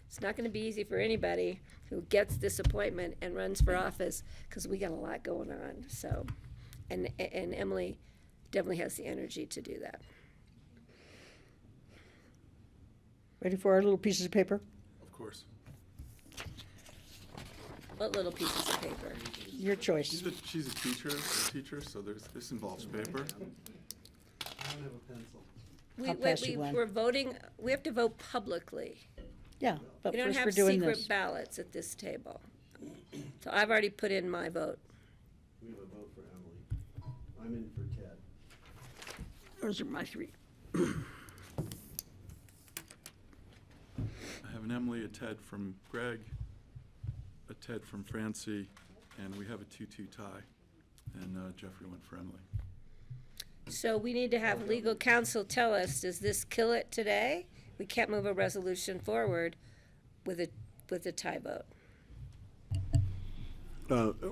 it's not going to be easy for anybody who gets this appointment and runs for office, because we got a lot going on. So, and Emily definitely has the energy to do that. Ready for our little pieces of paper? Of course. What little pieces of paper? Your choice. She's a teacher, so this involves paper. I'll pass you one. We're voting, we have to vote publicly. Yeah, but We don't first we're have doing secret this. ballots at this table. So I've already put in my vote. We have a vote for Emily. I'm in for Ted. Those are my three. I have an Emily, a Ted from Greg, a Ted from Francie, and we have a 2-2 tie. And Jeffrey went for Emily. So we need to have legal counsel tell us, does this kill it today? We can't move a resolution forward with a tie vote.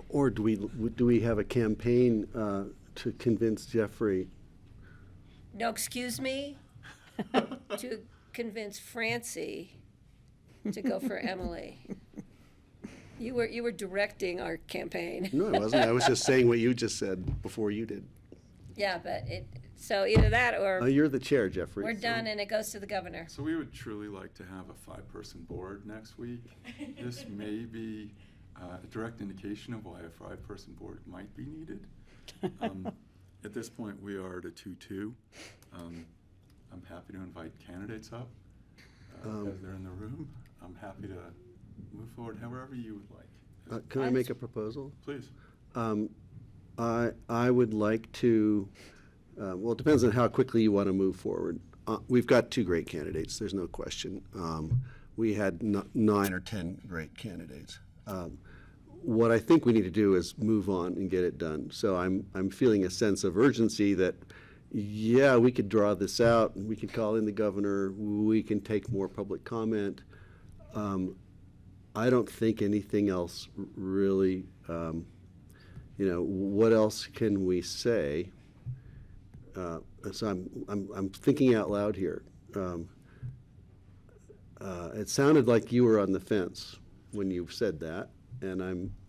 Or do we have a campaign to convince Jeffrey? No, excuse me? To convince Francie to go for Emily. You were directing our campaign. No, I wasn't. I was just saying what you just said before you did. Yeah, but so either that or You're the chair, Jeffrey. we're so- done and it goes to the governor. So we would truly like to have a 5-person board next week. This may be a direct indication of why a 5-person board might be needed. At this point, we are at a 2-2. I'm happy to invite candidates up as they're in the room. I'm happy to move forward however you would like. Can I make a proposal? Please. I would like to, well, it depends on how quickly you want to move forward. We've got 2 great candidates, there's no question. We had 9 or 10 great candidates. What I think we need to do is move on and get it done. So I'm feeling a sense of urgency that, yeah, we could draw this out, we could call in the governor, we can take more public comment. I don't think anything else really, what else can we say? So I'm thinking out loud here. It sounded like you were on the fence when you said that, and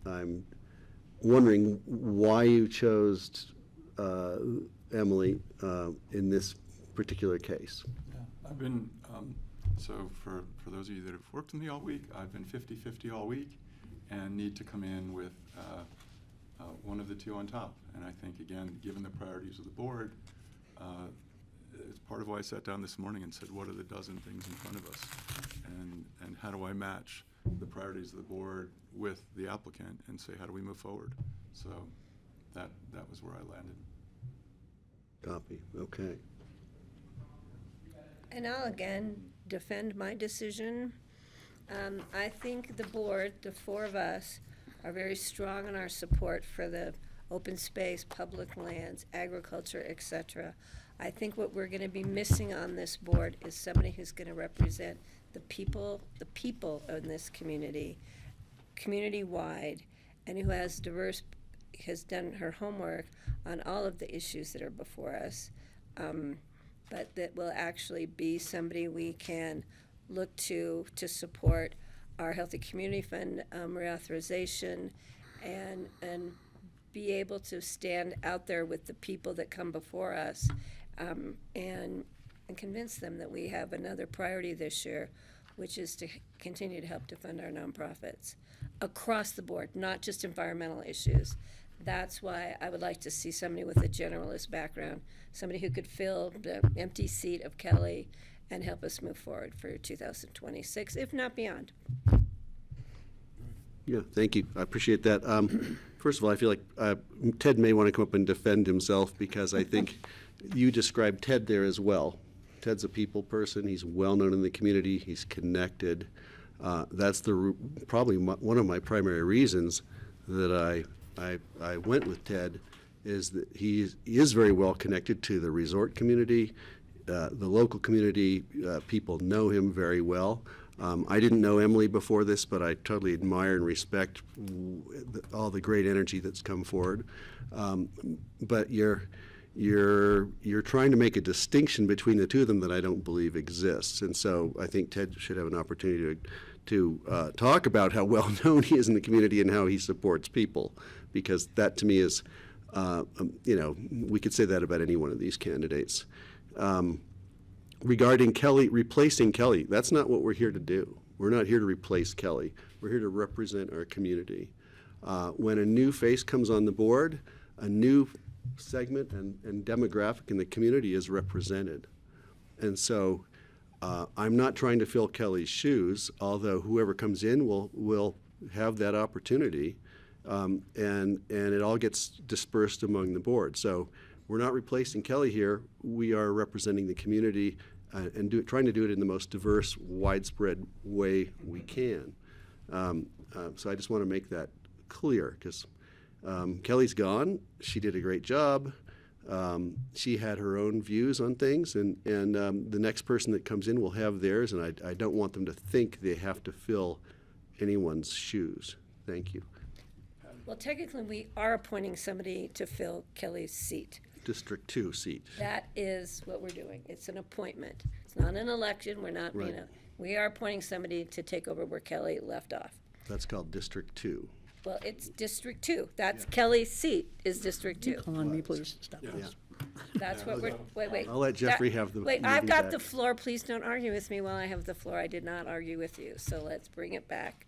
I'm wondering why you chose Emily in this particular case. Yeah, I've been, so for those of you that have worked with me all week, I've been 50-50 all week and need to come in with one of the 2 on top. And I think, again, given the priorities of the board, it's part of why I sat down this morning and said, what are the dozen things in front of us? And how do I match the priorities of the board with the applicant and say, how do we move forward? So that was where I landed. Copy, okay. And I'll again defend my decision. I think the board, the 4 of us, are very strong in our support for the open space, public lands, agriculture, etc. I think what we're going to be missing on this board is somebody who's going to represent the people in this community, community-wide, and who has done her homework on all of the issues that are before us, but that will actually be somebody we can look to support our Healthy Community Fund reauthorization and be able to stand out there with the people that come before us and convince them that we have another priority this year, which is to continue to help to fund our nonprofits across the board, not just environmental issues. That's why I would like to see somebody with a generalist background, somebody who could fill the empty seat of Kelly and help us move forward for 2026, if not beyond. Yeah, thank you. I appreciate that. First of all, I feel like Ted may want to come up and defend himself because I think you described Ted there as well. Ted's a people person. He's well-known in the community. He's connected. That's probably one of my primary reasons that I went with Ted, is that he is very well connected to the resort community. The local community people know him very well. I didn't know Emily before this, but I totally admire and respect all the great energy that's come forward. But you're trying to make a distinction between the two of them that I don't believe exists. And so I think Ted should have an opportunity to talk about how well known he is in the community and how he supports people, because that to me is, we could say that about any one of these candidates. Regarding Kelly, replacing Kelly, that's not what we're here to do. We're not here to replace Kelly. We're here to represent our community. When a new face comes on the board, a new segment and demographic in the community is represented. And so I'm not trying to fill Kelly's shoes, although whoever comes in will have that opportunity, and it all gets dispersed among the board. So we're not replacing Kelly here. We are representing the community and trying to do it in the most diverse, widespread way we can. So I just want to make that clear, because Kelly's gone. She did a great job. She had her own views on things, and the next person that comes in will have theirs, and I don't want them to think they have to fill anyone's shoes. Thank you. Well, technically, we are appointing somebody to fill Kelly's seat. District 2 seat. That is what we're doing. It's an appointment. It's not an election. We're not, Right. We are appointing somebody to take over where Kelly left off. That's called District 2. Well, it's District 2. That's Kelly's seat is District 2. Call on me, please. Stop Yeah. this. That's what we're, wait. I'll let Jeffrey have the Wait, I've meeting got back. the floor. Please don't argue with me while I have the floor. I did not argue with you, so let's bring it back.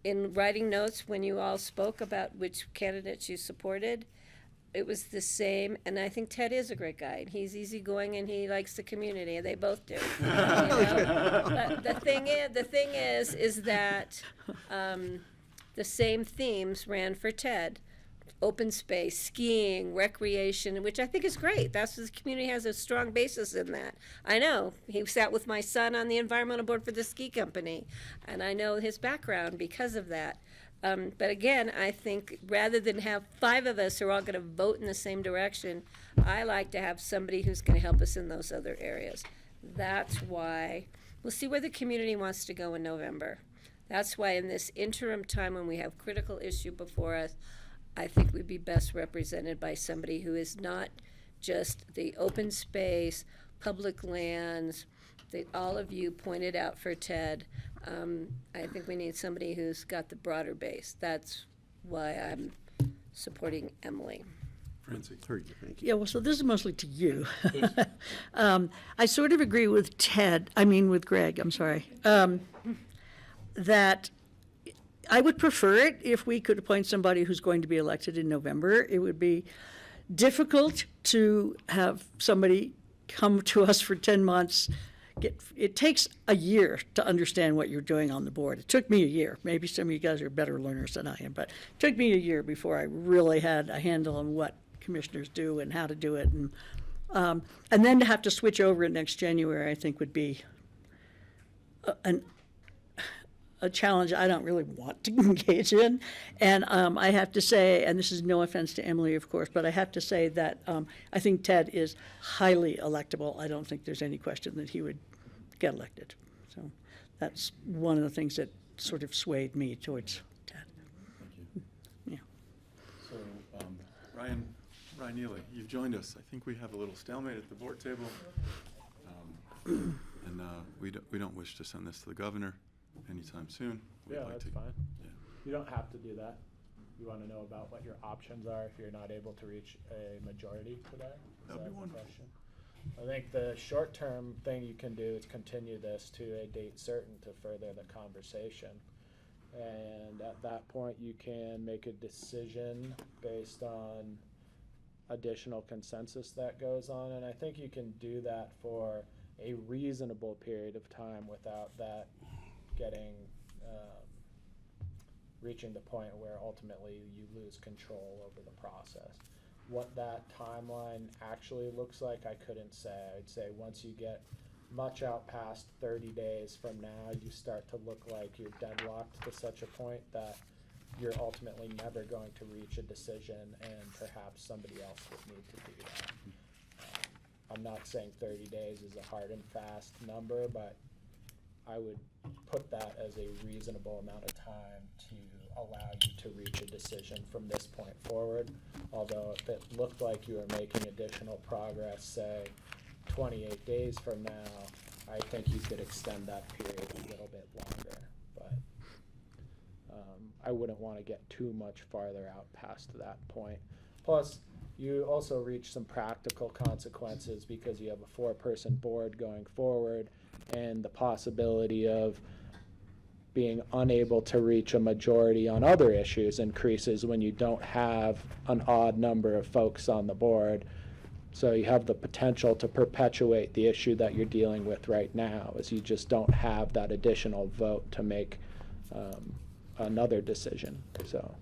In writing notes, when you all spoke about which candidates you supported, it was the same, and I think Ted is a great guy, and he's easygoing, and he likes the community, and they both do. You know? But the thing is that the same themes ran for Ted: open space, skiing, recreation, which I think is great. That's the community has a strong basis in that. I know he sat with my son on the environmental board for the ski company, and I know his background because of that. But again, I think rather than have 5 of us who are all going to vote in the same direction, I like to have somebody who's going to help us in those other areas. That's why we'll see where the community wants to go in November. That's why in this interim time when we have critical issue before us, I think we'd be best represented by somebody who is not just the open space, public lands, that all of you pointed out for Ted. I think we need somebody who's got the broader base. That's why I'm supporting Emily. Francie. Heard you, thank you. Yeah, well, so this is mostly to you. I sort of agree with with Greg, I'm sorry, that I would prefer it if we could appoint somebody who's going to be elected in November. It would be difficult to have somebody come to us for 10 months. It takes a year to understand what you're doing on the board. It took me a year. Maybe some of you guys are better learners than I am, but it took me a year before I really had a handle on what commissioners do and how to do it. And then to have to switch over next January, I think would be a challenge I don't really want to engage in. And I have to say, and this is no offense to Emily, of course, but I have to say that I think Ted is highly electable. I don't think there's any question that he would get elected. So that's one of the things that sort of swayed me towards Ted. Thank you. Yeah. So, Ryan Neely, you've joined us. I think we have a little stalemate at the board table. And we don't wish to send this to the governor anytime soon. We'd Yeah, like that's to- fine. yeah. You don't have to do that. You want to know about what your options are if you're not able to reach a majority today? Is That'd be that the wonderful. question? I think the short-term thing you can do is continue this to a date certain to further the conversation. And at that point, you can make a decision based on additional consensus that goes on. And I think you can do that for a reasonable period of time without that getting reaching the point where ultimately you lose control over the process. What that timeline actually looks like, I couldn't say. I'd say once you get much out past 30 days from now, you start to look like you're deadlocked to such a point that you're ultimately never going to reach a decision, and perhaps somebody else would need to do that. I'm not saying 30 days is a hard and fast number, but I would put that as a reasonable amount of time to allow you to reach a decision from this point forward. Although if it looked like you were making additional progress, say 28 days from now, I think you could extend that period a little bit longer. But I wouldn't want to get too much farther out past that point. Plus, you also reach some practical consequences because you have a 4-person board going forward, and the possibility of being unable to reach a majority on other issues increases when you don't have an odd number of folks on the board. So you have the potential to perpetuate the issue that you're dealing with right now, as you just don't have that additional vote to make another decision. So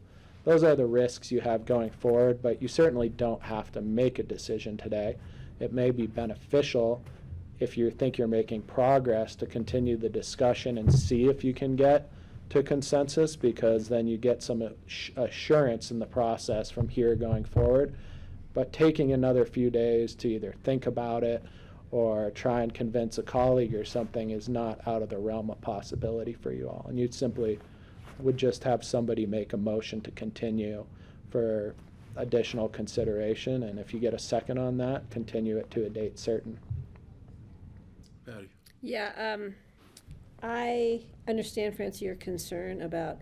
those are the risks you have going forward, but you certainly don't have to make a decision today. It may be beneficial if you think you're making progress to continue the discussion and see if you can get to consensus, because then you get some assurance in the process from here going forward. But taking another few days to either think about it or try and convince a colleague or something is not out of the realm of possibility for you all. And you'd simply would just have somebody make a motion to continue for additional consideration, and if you get a second on that, continue it to a date certain. Patty? Yeah, I understand, Francie, your concern about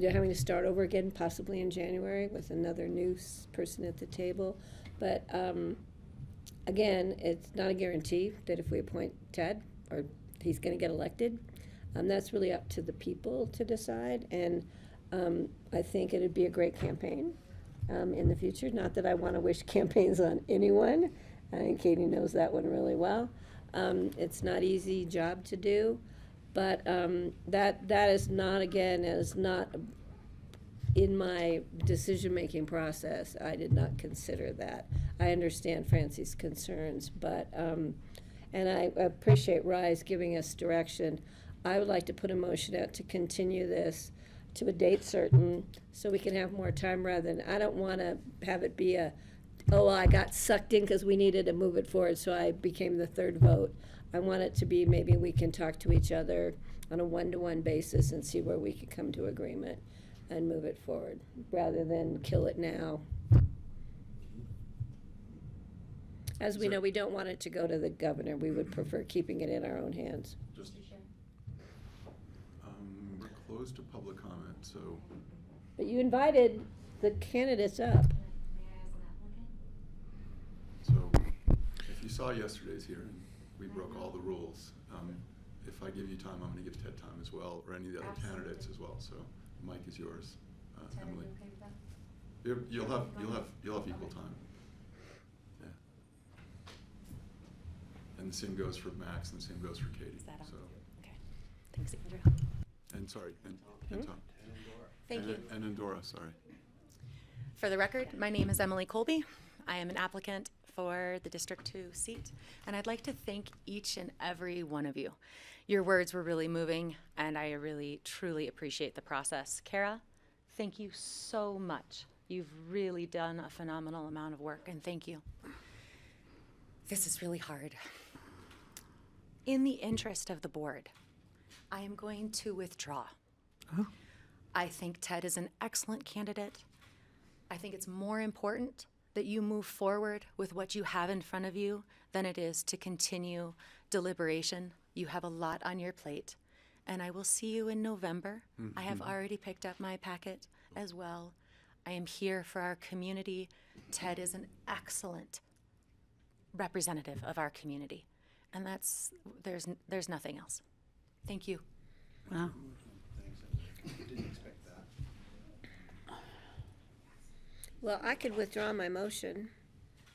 having to start over again, possibly in January with another new person at the table. But again, it's not a guarantee that if we appoint Ted, or he's going to get elected. That's really up to the people to decide. And I think it'd be a great campaign in the future. Not that I want to wish campaigns on anyone. And Katie knows that one really well. It's not an easy job to do. But that is not, again, is not in my decision-making process. I did not consider that. I understand Francie's concerns, but, and I appreciate Rise giving us direction. I would like to put a motion out to continue this to a date certain so we can have more time rather than, I don't want to have it be oh, I got sucked in because we needed to move it forward, so I became the third vote. I want it to be maybe we can talk to each other on a one-to-one basis and see where we can come to agreement and move it forward, rather than kill it now. As we know, we don't want it to go to the governor. We would prefer keeping it in our own hands. Just, we're closed to public comment, so. But you invited the candidates up. So, if you saw yesterday's hearing, we broke all the rules. If I give you time, I'm going to give Ted time as well, or any of the other candidates as well. So, the mic is yours, Emily. You'll have equal time. Yeah. And the same goes for Max, and the same goes for Katie. Is that on? So. Okay. Thanks, Andrew. And sorry, and Tom. Thank you. And Endora, sorry. For the record, my name is Emily Colby. I am an applicant for the District 2 seat, and I'd like to thank each and every one of you. Your words were really moving, and I really, truly appreciate the process. Kara, thank you so much. You've really done a phenomenal amount of work, and thank you. This is really hard. In the interest of the board, I am going to withdraw. Oh. I think Ted is an excellent candidate. I think it's more important that you move forward with what you have in front of you than it is to continue deliberation. You have a lot on your plate, and I will see you in November. I have already picked up my packet as well. I am here for our community. Ted is an excellent representative of our community, and there's nothing else. Thank you. Wow. Didn't expect that. Well, I could withdraw my motion.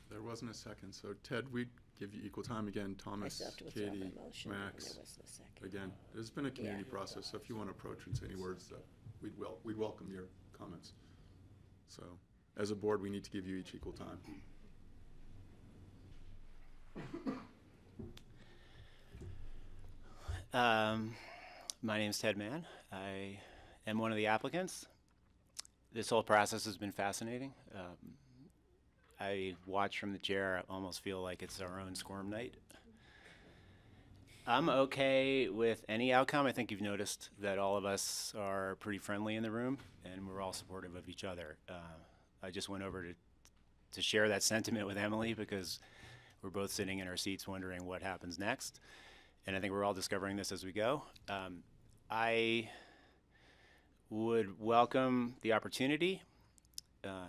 There wasn't a second, so Ted, we'd give you equal time again. I Thomas, still have to withdraw Katie, my motion. and Max. there wasn't a second. Again, there's been a community Yeah. process, so if you want to approach and say any words, we'd welcome your comments. So, as a board, we need to give you each equal time. My name's Ted Mann. I am one of the applicants. This whole process has been fascinating. I watch from the chair. I almost feel like it's our own squirm night. I'm okay with any outcome. I think you've noticed that all of us are pretty friendly in the room, and we're all supportive of each other. I just went over to share that sentiment with Emily because we're both sitting in our seats wondering what happens next. And I think we're all discovering this as we go. I would welcome the opportunity.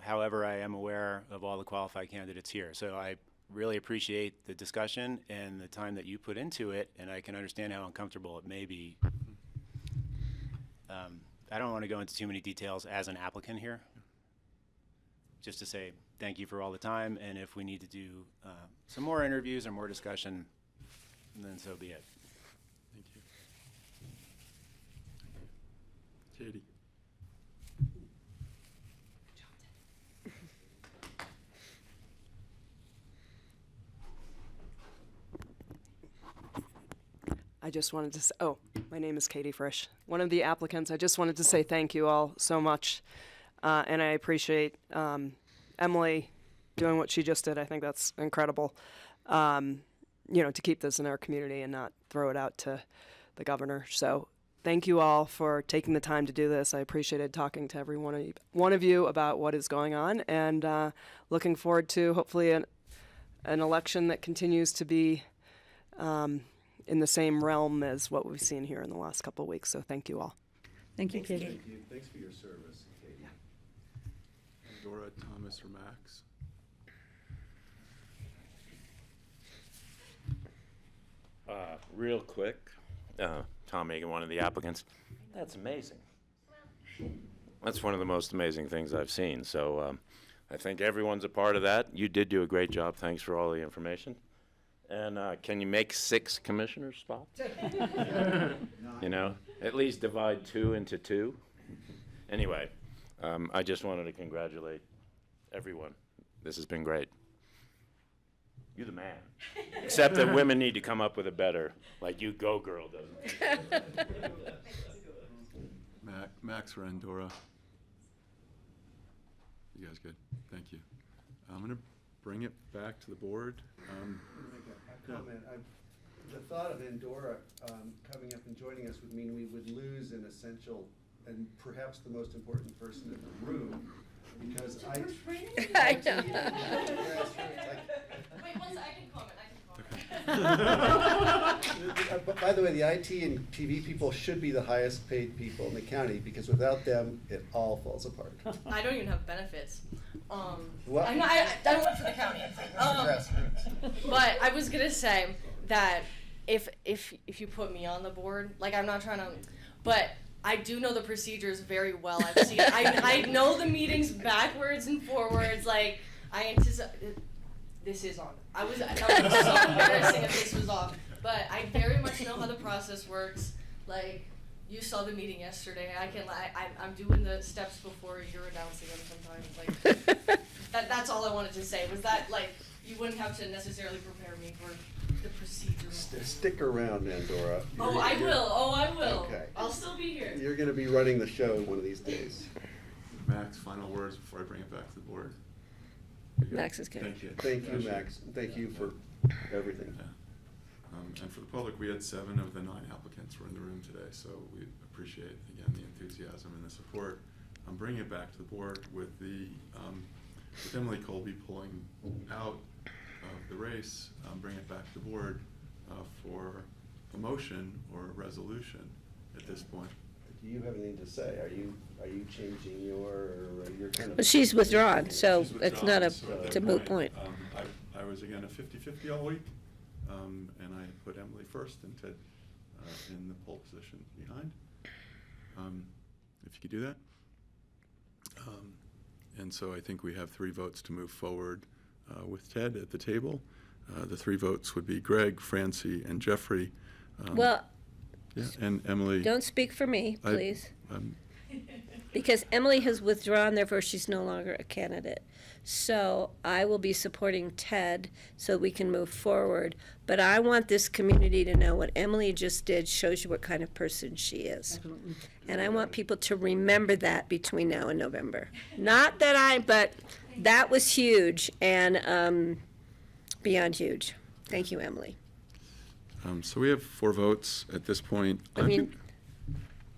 However, I am aware of all the qualified candidates here. So I really appreciate the discussion and the time that you put into it, and I can understand how uncomfortable it may be. I don't want to go into too many details as an applicant here. Just to say thank you for all the time, and if we need to do some more interviews or more discussion, then so be it. Thank you. Katie. I just wanted to say, oh, my name is Katie Frisch, one of the applicants. I just wanted to say thank you all so much. And I appreciate Emily doing what she just did. I think that's incredible, to keep this in our community and not throw it out to the governor. So thank you all for taking the time to do this. I appreciated talking to every one of you about what is going on, and looking forward to hopefully an election that continues to be in the same realm as what we've seen here in the last couple of weeks. So thank you all. Thank you, Katie. Thank you. Thanks for your service, Katie. Dora, Thomas, or Max? Real quick, Tom Megan, one of the applicants. That's amazing. That's one of the most amazing things I've seen. So I think everyone's a part of that. You did do a great job. Thanks for all the information. And can you make 6 commissioner spots? At least divide 2 into 2. Anyway, I just wanted to congratulate everyone. This has been great. You're the man. Except that women need to come up with a better, like you go girl doesn't. Max or Dora? You guys good? Thank you. I'm going to bring it back to the board. Comment. The thought of Andorra coming up and joining us would mean we would lose an essential and perhaps the most important person in the room, because I know. Wait, one second, I can comment. By the way, the IT and TV people should be the highest paid people in the county, because without them, it all falls apart. I don't even have benefits. What? I don't work for the county. But I was gonna say that if you put me on the board, like, I'm not trying to, but I do know the procedures very well. I've seen, I know the meetings backwards and forwards. Like, I anticipate. This is on. That would be so embarrassing if this was off. But I very much know how the process works. Like, you saw the meeting yesterday. I'm doing the steps before you're announcing them sometimes. Like, that's all I wanted to say. Was that, like, you wouldn't have to necessarily prepare me for the procedure. Stick around, Andorra. I will. Okay. I'll still be here. You're going to be running the show one of these days. Max, final words before I bring it back to the board. You're good? Max is good. Thank you. Thank you, Max. Thank you for everything. Yeah. And for the public, we had 7 of the 9 applicants were in the room today, so we appreciate, again, the enthusiasm and the support. I'm bringing it back to the board with with Emily Colby pulling out of the race. Bring it back to the board for a motion or a resolution at this point. Do you have anything to say? Are you changing your kind of? But she's withdrawn, so She's it's withdrawn, not a, so at it's a that moot point. I was again a 50-50 all week, and I put Emily first and Ted in the pole position behind. If you could do that. And so I think we have 3 votes to move forward with Ted at the table. The 3 votes would be Greg, Francie, and Jeffrey. Well, Yeah, and Emily. don't speak for me, please. because Emily has withdrawn, therefore she's no longer a candidate. So I will be supporting Ted so we can move forward. But I want this community to know what Emily just did shows you what kind of person she is. And I want people to remember that between now and November. Not that but that was huge and beyond huge. Thank you, Emily. So we have 4 votes at this point. I mean,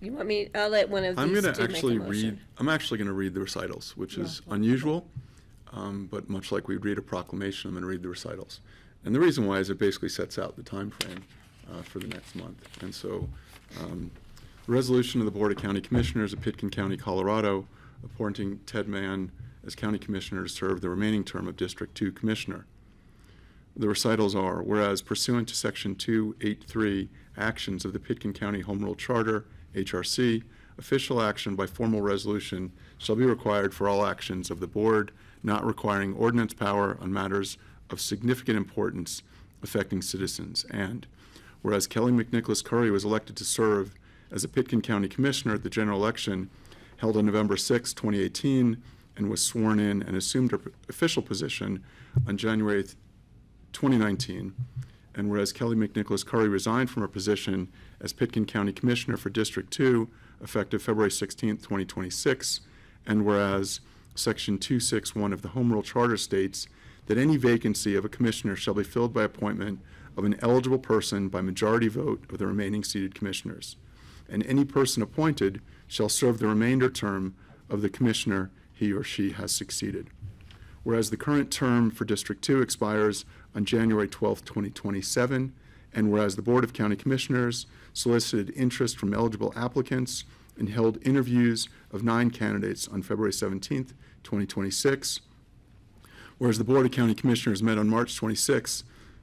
you want me, I'll let one of I'm these going two to make a actually motion. read, I'm actually going to read the recitals, which is unusual, but much like we'd read a proclamation, I'm going to read the recitals. And the reason why is it basically sets out the time frame for the next month. And so the resolution of the Board of County Commissioners of Pitkin County, Colorado, appointing Ted Mann as County Commissioner to serve the remaining term of District 2 Commissioner. The recitals are, whereas pursuant to Section 283 actions of the Pitkin County Home Rule Charter, HRC, official action by formal resolution shall be required for all actions of the board not requiring ordinance power on matters of significant importance affecting citizens. And whereas Kelly McNicholas Curry was elected to serve as a Pitkin County Commissioner at the general election held on November 6, 2018, and was sworn in and assumed her official position on January 2019, and whereas Kelly McNicholas Curry resigned from her position as Pitkin County Commissioner for District 2 effective February 16, 2026, and whereas Section 261 of the Home Rule Charter states that any vacancy of a commissioner shall be filled by appointment of an eligible person by majority vote of the remaining seated commissioners, and any person appointed shall serve the remainder term of the commissioner he or she has succeeded. Whereas the current term for District 2 expires on January 12, 2027, and whereas the Board of County Commissioners solicited interest from eligible applicants and held interviews of 9 candidates on February 17, 2026, whereas the Board of County Commissioners met on March 26,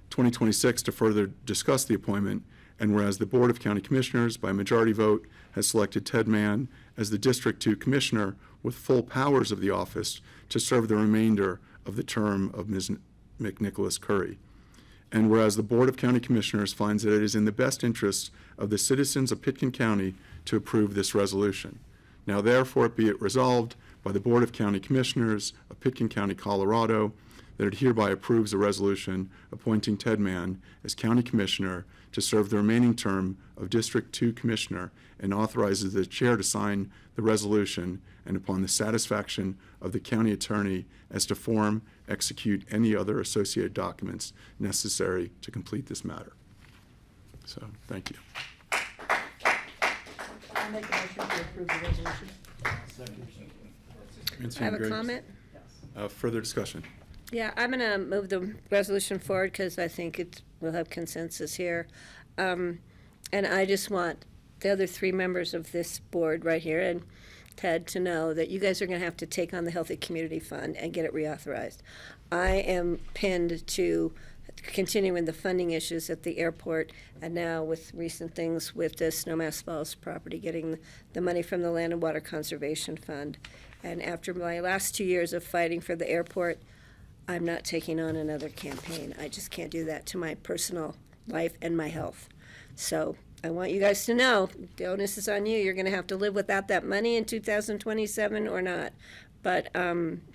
2026 to further discuss the appointment, and whereas the Board of County Commissioners by majority vote has selected Ted Mann as the District 2 Commissioner with full powers of the office to serve the remainder of the term of Ms. McNicholas Curry. And whereas the Board of County Commissioners finds that it is in the best interests of the citizens of Pitkin County to approve this resolution. Now therefore be it resolved by the Board of County Commissioners of Pitkin County, Colorado, that it hereby approves a resolution appointing Ted Mann as County Commissioner to serve the remaining term of District 2 Commissioner and authorizes the Chair to sign the resolution and upon the satisfaction of the County Attorney as to form, execute any other associated documents necessary to complete this matter. So, thank you. I'll make a motion to approve the resolution. I have a comment. Further discussion. Yeah, I'm going to move the resolution forward because I think we'll have consensus here. And I just want the other 3 members of this board right here and Ted to know that you guys are going to have to take on the Healthy Community Fund and get it reauthorized. I am pinned to continuing the funding issues at the airport, and now with recent things with the Snowmass Falls property, getting the money from the Land and Water Conservation Fund. And after my last 2 years of fighting for the airport, I'm not taking on another campaign. I just can't do that to my personal life and my health. So I want you guys to know, the onus is on you. You're going to have to live without that money in 2027 or not. But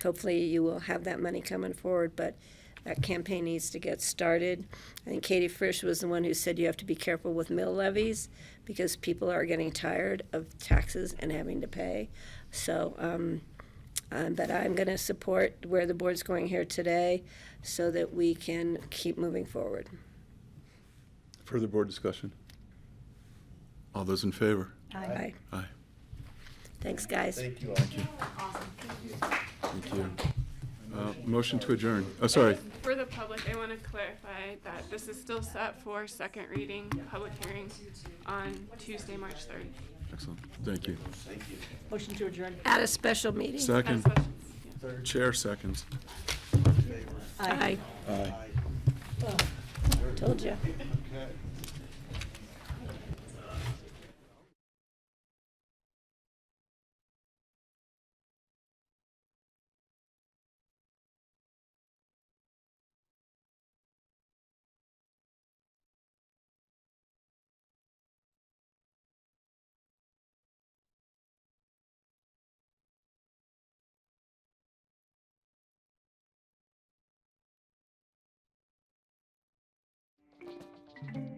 hopefully you will have that money coming forward. But that campaign needs to get started. I think Katie Frisch was the one who said you have to be careful with mill levies because people are getting tired of taxes and having to pay. So, but I'm going to support where the board's going here today so that we can keep moving forward. Further board discussion? All those in favor? Aye. Aye. Thanks, guys. Thank you all. Thank you. Motion to adjourn. Oh, sorry. For the public, I want to clarify that this is still set for second reading, public hearing on Tuesday, March 3rd. Excellent. Thank you. Motion to adjourn. At a special meeting. Second. As special- Chair seconds. Aye. Aye. Told you. much.